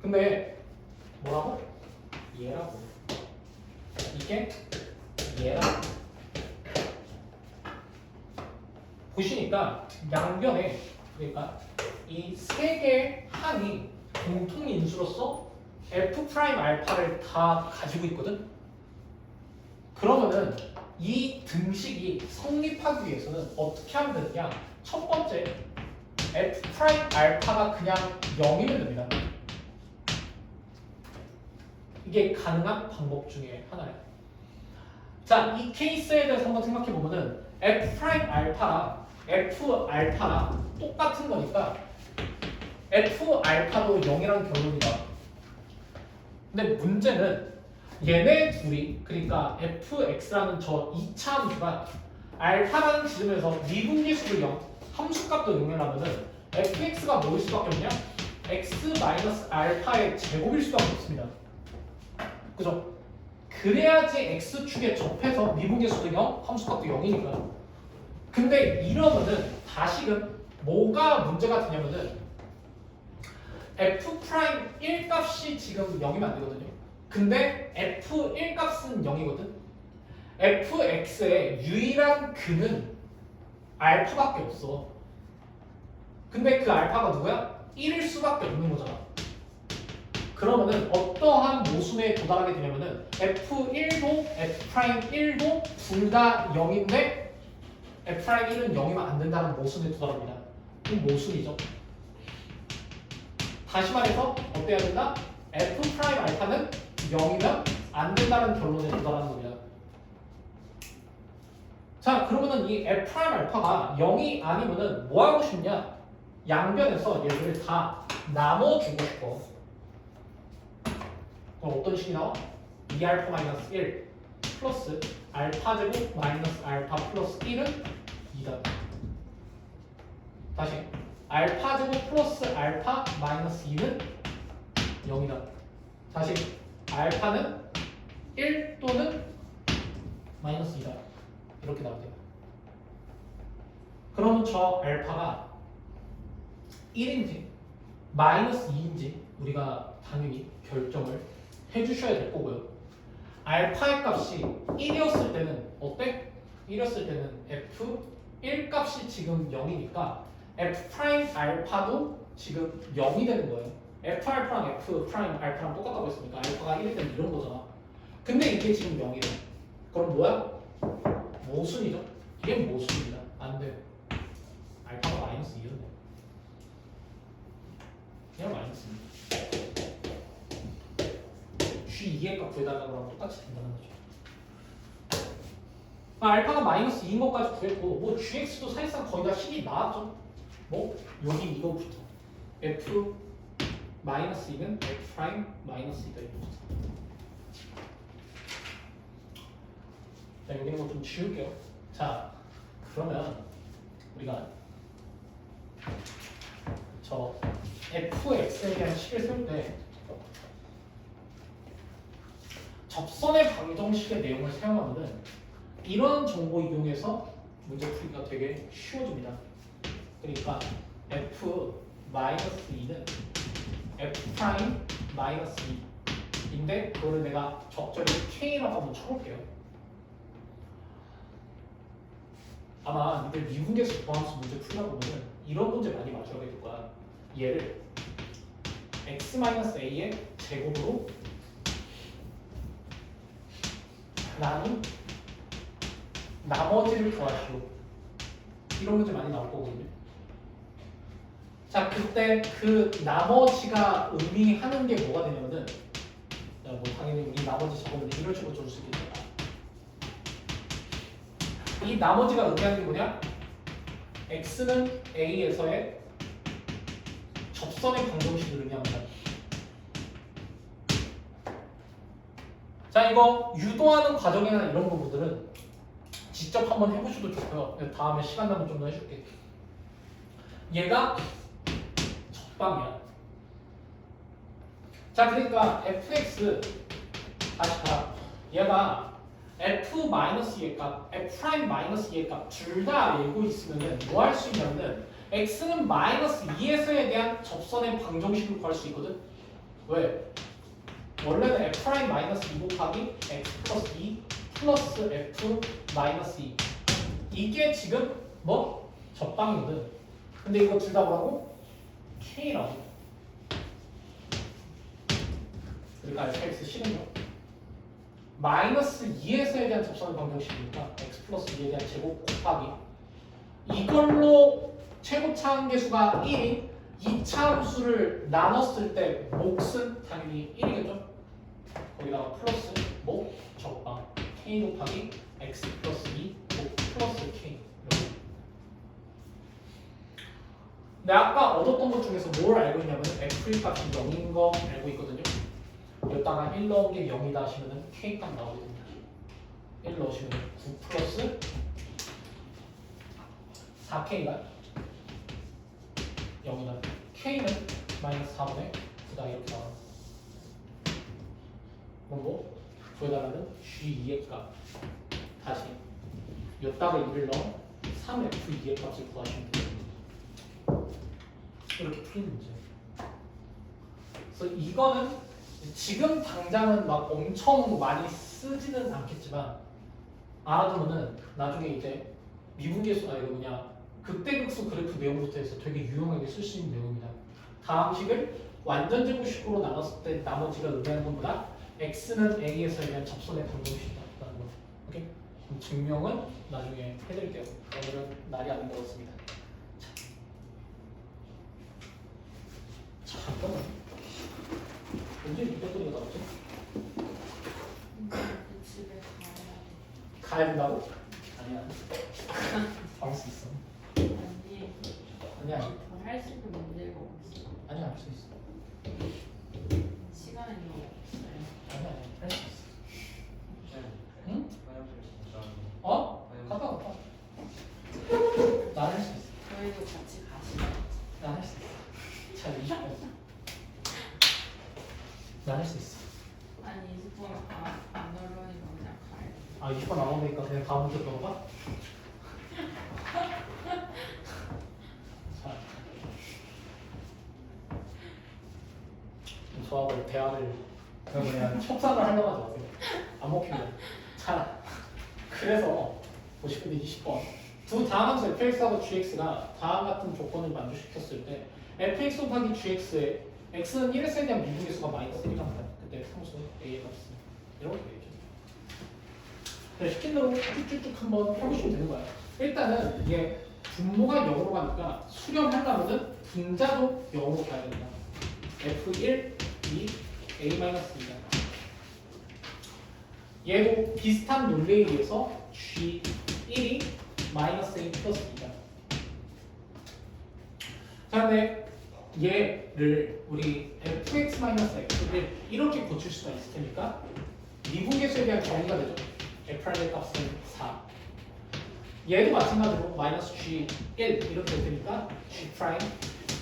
A: 근데 뭐라고? 얘라고. 이게 얘라고. 보시니까 양변에 그러니까 이 세 개의 항이 공통 인수로서 f 프라임 알파를 다 가지고 있거든. 그러면은 이 등식이 성립하기 위해서는 어떻게 하면 되느냐? 첫 번째, f 프라임 알파가 그냥 0이면 됩니다. 이게 가능한 방법 중에 하나예요. 자, 이 케이스에 대해서 한번 생각해 보면은 f 프라임 알파랑 f 알파랑 똑같은 거니까 f 알파도 0이라는 결론이다. 근데 문제는 얘네 둘이, 그러니까 fx라는 저 2차 함수가 알파라는 지점에서 미분계수를 0, 함수값도 0이라면은 fx가 뭐일 수밖에 없냐? x 마이너스 알파의 제곱일 수밖에 없습니다. 그죠? 그래야지 x축에 접해서 미분계수도 0, 함수값도 0이니까. 근데 이러면은 다시금 뭐가 문제가 되냐면은 f 프라임 1 값이 지금 0이면 안 되거든요. 근데 f 1 값은 0이거든. fx의 유일한 근은 알파밖에 없어. 근데 그 알파가 누구야? 1일 수밖에 없는 거잖아. 그러면은 어떠한 모순에 도달하게 되냐면은 f1도 f'1도 둘 다 0인데 f'1은 0이면 안 된다는 모순에 도달합니다. 그 모순이죠. 다시 말해서 어때야 된다? f' 알파는 0이면 안 된다는 결론에 도달하는 겁니다. 자, 그러면은 이 f' 알파가 0이 아니면은 뭐 하고 싶냐? 양변에서 얘들을 다 나눠주고 싶어. 그럼 어떤 식이 나와? 2알파 마이너스 1 플러스 알파 제곱 마이너스 알파 플러스 1은 2다. 다시 알파 제곱 플러스 알파 마이너스 2는 0이다. 다시 알파는 1 또는 마이너스 2다. 이렇게 나옵니다. 그러면 저 알파가 1인지 마이너스 2인지 우리가 당연히 결정을 해주셔야 될 거고요. 알파의 값이 1이었을 때는 어때? 1이었을 때는 f1 값이 지금 0이니까 f 프라임 알파도 지금 0이 되는 거예요. f 알파랑 f 프라임 알파랑 똑같다고 했으니까 알파가 1일 때는 이런 거잖아. 근데 이게 지금 0이래. 그럼 뭐야? 모순이죠. 이게 모순입니다. 안 돼요. 알파가 마이너스 2는 돼. 그냥 마이너스 2. G2의 값 구해달라고 하면 똑같이 된다는 거죠. 알파가 마이너스 2인 것까지 구했고 뭐 GX도 사실상 거의 다 식이 나왔죠. 뭐 여기 이거부터 F 마이너스 2는 F 프라임 마이너스 2다 이거죠. 자, 여기 있는 거 좀 지울게요. 자, 그러면 우리가 저 fx에 대한 식을 세울 때 접선의 방정식의 내용을 사용하면은 이런 정보 이용해서 문제 풀기가 되게 쉬워집니다. 그러니까 f 마이너스 2는 f 프라임 마이너스 2인데 그거를 내가 적절히 k라고 한번 쳐볼게요. 아마 니들 미분계수 보함수 문제 풀다 보면은 이런 문제 많이 마주하게 될 거야. 얘를 x-a의 제곱으로 나눈 나머지를 구하시오. 이런 문제 많이 나올 거거든요. 자, 그때 그 나머지가 의미하는 게 뭐가 되냐면은, 자, 뭐 당연히 우리 나머지 적으면 이런 식으로 줄 수 있겠죠. 이 나머지가 의미하는 게 뭐냐? x는 a에서의 접선의 방정식을 의미합니다. 자, 이거 유도하는 과정이나 이런 부분들은 직접 한번 해보셔도 좋고요. 다음에 시간 나면 좀 더 해줄게. 얘가 적방이야. 자, 그러니까 fx 다시 봐. 얘가 f-2의 값, f'-2의 값 둘 다 알고 있으면 뭐 할 수 있냐면은 x는 마이너스 2에서에 대한 접선의 방정식을 구할 수 있거든. 왜? 원래는 f'-2 곱하기 x 플러스 2 플러스 f 마이너스 2 이게 지금 뭐? 접방이거든. 근데 이거 둘 다 뭐라고? k라고. 그러니까 fx 식은요 마이너스 2에서에 대한 접선의 방정식이니까 x 플러스 2에 대한 제곱 곱하기 이걸로 최고차 함계수가 1인 2차 함수를 나눴을 때 몫은 당연히 1이겠죠? 거기다가 플러스 목 적방 k 곱하기 x 플러스 2 목 플러스 k 이렇게. 근데 아까 얻었던 것 중에서 뭘 알고 있냐면 f1 값이 0인 거 알고 있거든요. 여기다가 1 넣은 게 0이다 하시면 k 값 나오거든요. 1 넣으시면 9 플러스 4k가 0이다. k는 마이너스 4분의 9다 이렇게 나와요. 그럼 뭐? 구해달라는 G2의 값 다시 여기다가 2를 넣어 3F2의 값을 구하시면 돼요. 이렇게 풀린 문제. 그래서 이거는 지금 당장은 막 엄청 많이 쓰지는 않겠지만 알아두면은 나중에 이제 미분계수 이거 뭐냐 극대극소 그래프 내용부터 해서 되게 유용하게 쓸 수 있는 내용입니다. 다음 식을 완전 제곱식으로 나눴을 때 나머지가 의미하는 것보다 x는 a에서 의미한 접선의 방정식이다라는 거. 오케이? 그럼 증명은 나중에 해드릴게요. 오늘은 날이 안 먹었습니다. 잠깐만. 언제 600거리가 나왔지?
B: 집에
A: 가야 된다고? 아니야. 할 수 있어.
B: 아니
A: 아니야.
B: 더할 수 있는 문제가 없어.
A: 아니야 할 수 있어.
B: 시간이 너무 없어요.
A: 아니야 할 수 있어. 응? 어? 갔다 왔다. 나 할 수 있어.
B: 저희도 같이 가시죠.
A: 나 할 수 있어. 잘 20분. 나 할 수 있어.
B: 아니 20분 안 어려우니까 그냥 가요.
A: 아 20분 남았으니까 그냥 다음 문제 들어봐. 자, 저하고 대화를 그냥 협상을 하려고 하지 마세요. 안 먹히면. 자, 그래서 보시면 20번 두 다음 함수 fx하고 gx가 다음 같은 조건을 만족시켰을 때 fx 곱하기 gx에 x는 1에서 대한 미분계수가 마이너스 1이 갑니다. 그때 상수 a의 값은 이렇게 되죠. 네, 시킨 대로 쭉쭉쭉 한번 해보시면 되는 거예요. 일단은 이게 분모가 0으로 가니까 수렴하려면은 분자도 0으로 가야 됩니다. f1, 2, a-2다. 얘도 비슷한 논리에 의해서 g1이 마이너스 a 플러스 2다. 자, 근데 얘를 우리 fx 마이너스 x를 이렇게 고칠 수가 있을 테니까 미분계수에 대한 정의가 되죠. f'의 값은 4. 얘도 마찬가지로 마이너스 g1 이렇게 될 테니까 g 프라임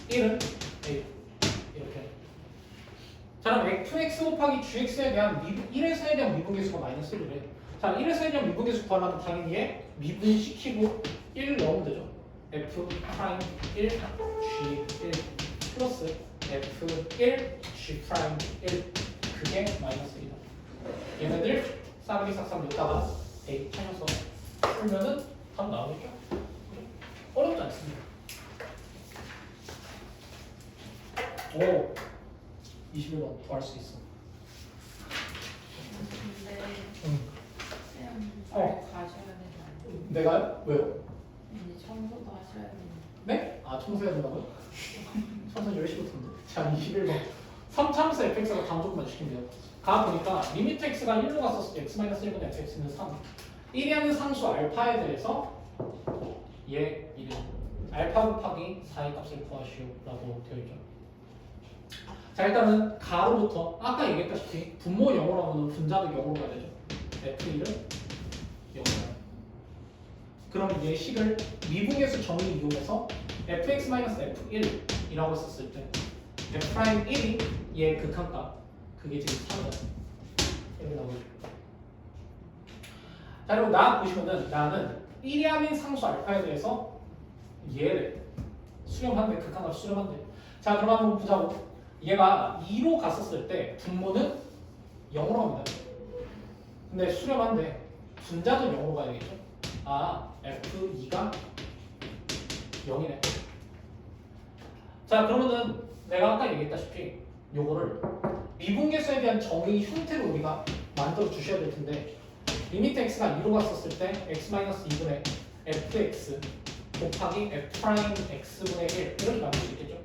A: 1은 a 이렇게. 자, 그럼 fx 곱하기 gx에 대한 1에서에 대한 미분계수가 마이너스 1이래. 자, 1에서에 대한 미분계수 구하려면 당연히 얘 미분시키고 1을 넣으면 되죠. f 프라임 1 g1 플러스 f1 g 프라임 1 그게 마이너스 1이다. 얘네들 쌍둥이 싹싹 넣다가 a 찾아서 풀면은 답 나오겠죠? 어렵지 않습니다. 오, 21번 더 할 수 있어.
B: 근데
A: 응.
B: 쌤 가셔야 되나요?
A: 내가요? 왜요?
B: 이제 청소도 하셔야 되나요?
A: 네? 아, 청소해야 된다고요? 청소 10시 부터인데. 자, 21번. 3참수 fx가 다음 조건만 시키면 돼요. 가 보니까 리미트 x가 1로 갔었을 때 x-1분의 fx는 3. 1이 하는 상수 알파에 대해서 얘 이름 알파 곱하기 4의 값을 구하시오 라고 되어 있죠. 자, 일단은 가로부터 아까 얘기했다시피 분모 0으로 하면 분자도 0으로 가야 되죠. f1은 0으로. 그럼 얘 식을 미분계수 정의 이용해서 fx-f1이라고 했었을 때 f'1이 얘 극한값 그게 지금 3이다. 여기 나오죠. 자, 그리고 나 보시면은 나는 1이 아닌 상수 알파에 대해서 얘를 수렴한대, 극한값 수렴한대. 자, 그럼 한번 보자고. 얘가 2로 갔었을 때 분모는 0으로 갑니다. 근데 수렴한대. 분자도 0으로 가야 되겠죠? 아, F2가 0이네. 자, 그러면은 내가 아까 얘기했다시피 요거를 미분계수에 대한 정의 형태를 우리가 만들어 주셔야 될 텐데 리미트 x가 2로 갔었을 때 x-2분의 fx 곱하기 f'x분의 1 이렇게 만들 수 있겠죠?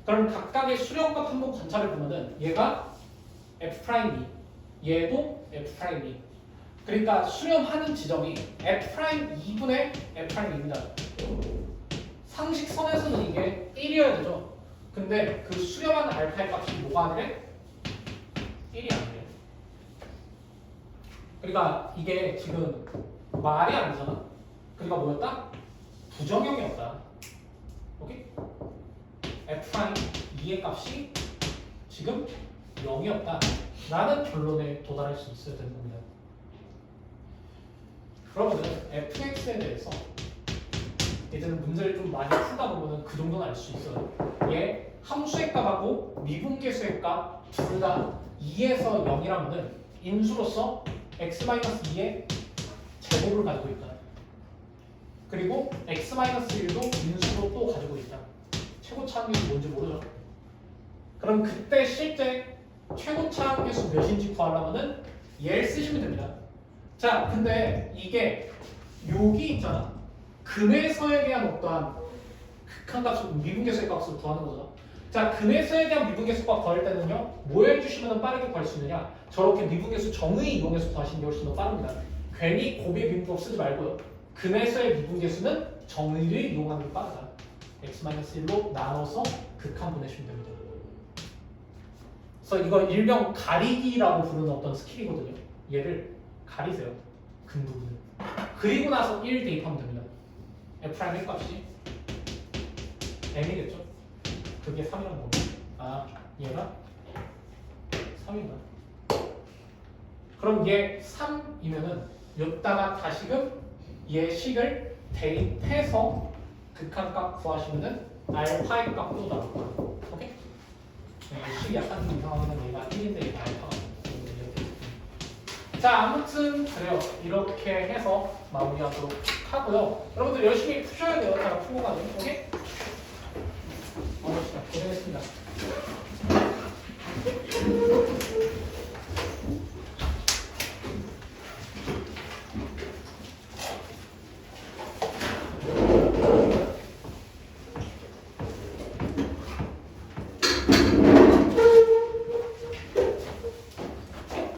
A: 그럼 각각의 수렴값 한번 관찰해 보면은 얘가 f'이 얘도 f'이 그러니까 수렴하는 지점이 f'2분의 f'입니다. 상식선에서는 이게 1이어야 되죠. 근데 그 수렴하는 알파의 값이 뭐가 아니래? 1이 아니래. 그러니까 이게 지금 말이 아니잖아. 그러니까 뭐였다? 부정형이었다. 오케이? f'2의 값이 지금 0이었다. 라는 결론에 도달할 수 있어야 되는 겁니다. 그러면 fx에 대해서 이제는 문제를 좀 많이 풀다 보면 그 정도는 알 수 있어요. 얘 함수의 값하고 미분계수의 값 둘 다 2에서 0이라면 인수로서 x-2의 제곱을 가지고 있다. 그리고 x-1도 인수로 또 가지고 있다. 최고차항계수 뭔지 모르죠? 그럼 그때 실제 최고차항계수 몇인지 구하려면 얘를 쓰시면 됩니다. 자, 근데 이게 여기 있잖아. 근에서에 대한 어떠한 극한값을 미분계수의 값을 구하는 거죠. 자, 근에서에 대한 미분계수값 구할 때는요, 뭐 해주시면 빠르게 구할 수 있느냐? 저렇게 미분계수 정의 이용해서 구하시는 게 훨씬 더 빠릅니다. 괜히 곱의 비문법 쓰지 말고요. 근에서의 미분계수는 정의를 이용하는 게 빠르다. x-1로 나눠서 극한 보내시면 됩니다. 그래서 이거 일명 가리기라고 부르는 어떤 스킬이거든요. 얘를 가리세요. 근 부분을. 그리고 나서 1 대입하면 됩니다. f'의 값이 m이겠죠? 그게 3이라는 겁니다. 아, 얘가 3이구나. 그럼 얘 3이면은 여기다가 다시금 얘 식을 대입해서 극한값 구하시면은 알파의 값도 나올 거예요. 오케이? 네, 식이 약간 좀 이상하면 얘가 1인데 얘가 알파가 이렇게. 자, 아무튼 그래요. 이렇게 해서 마무리하도록 하고요. 여러분들 열심히 푸셔야 돼요. 제가 풀고 가는. 오케이? 고생했습니다.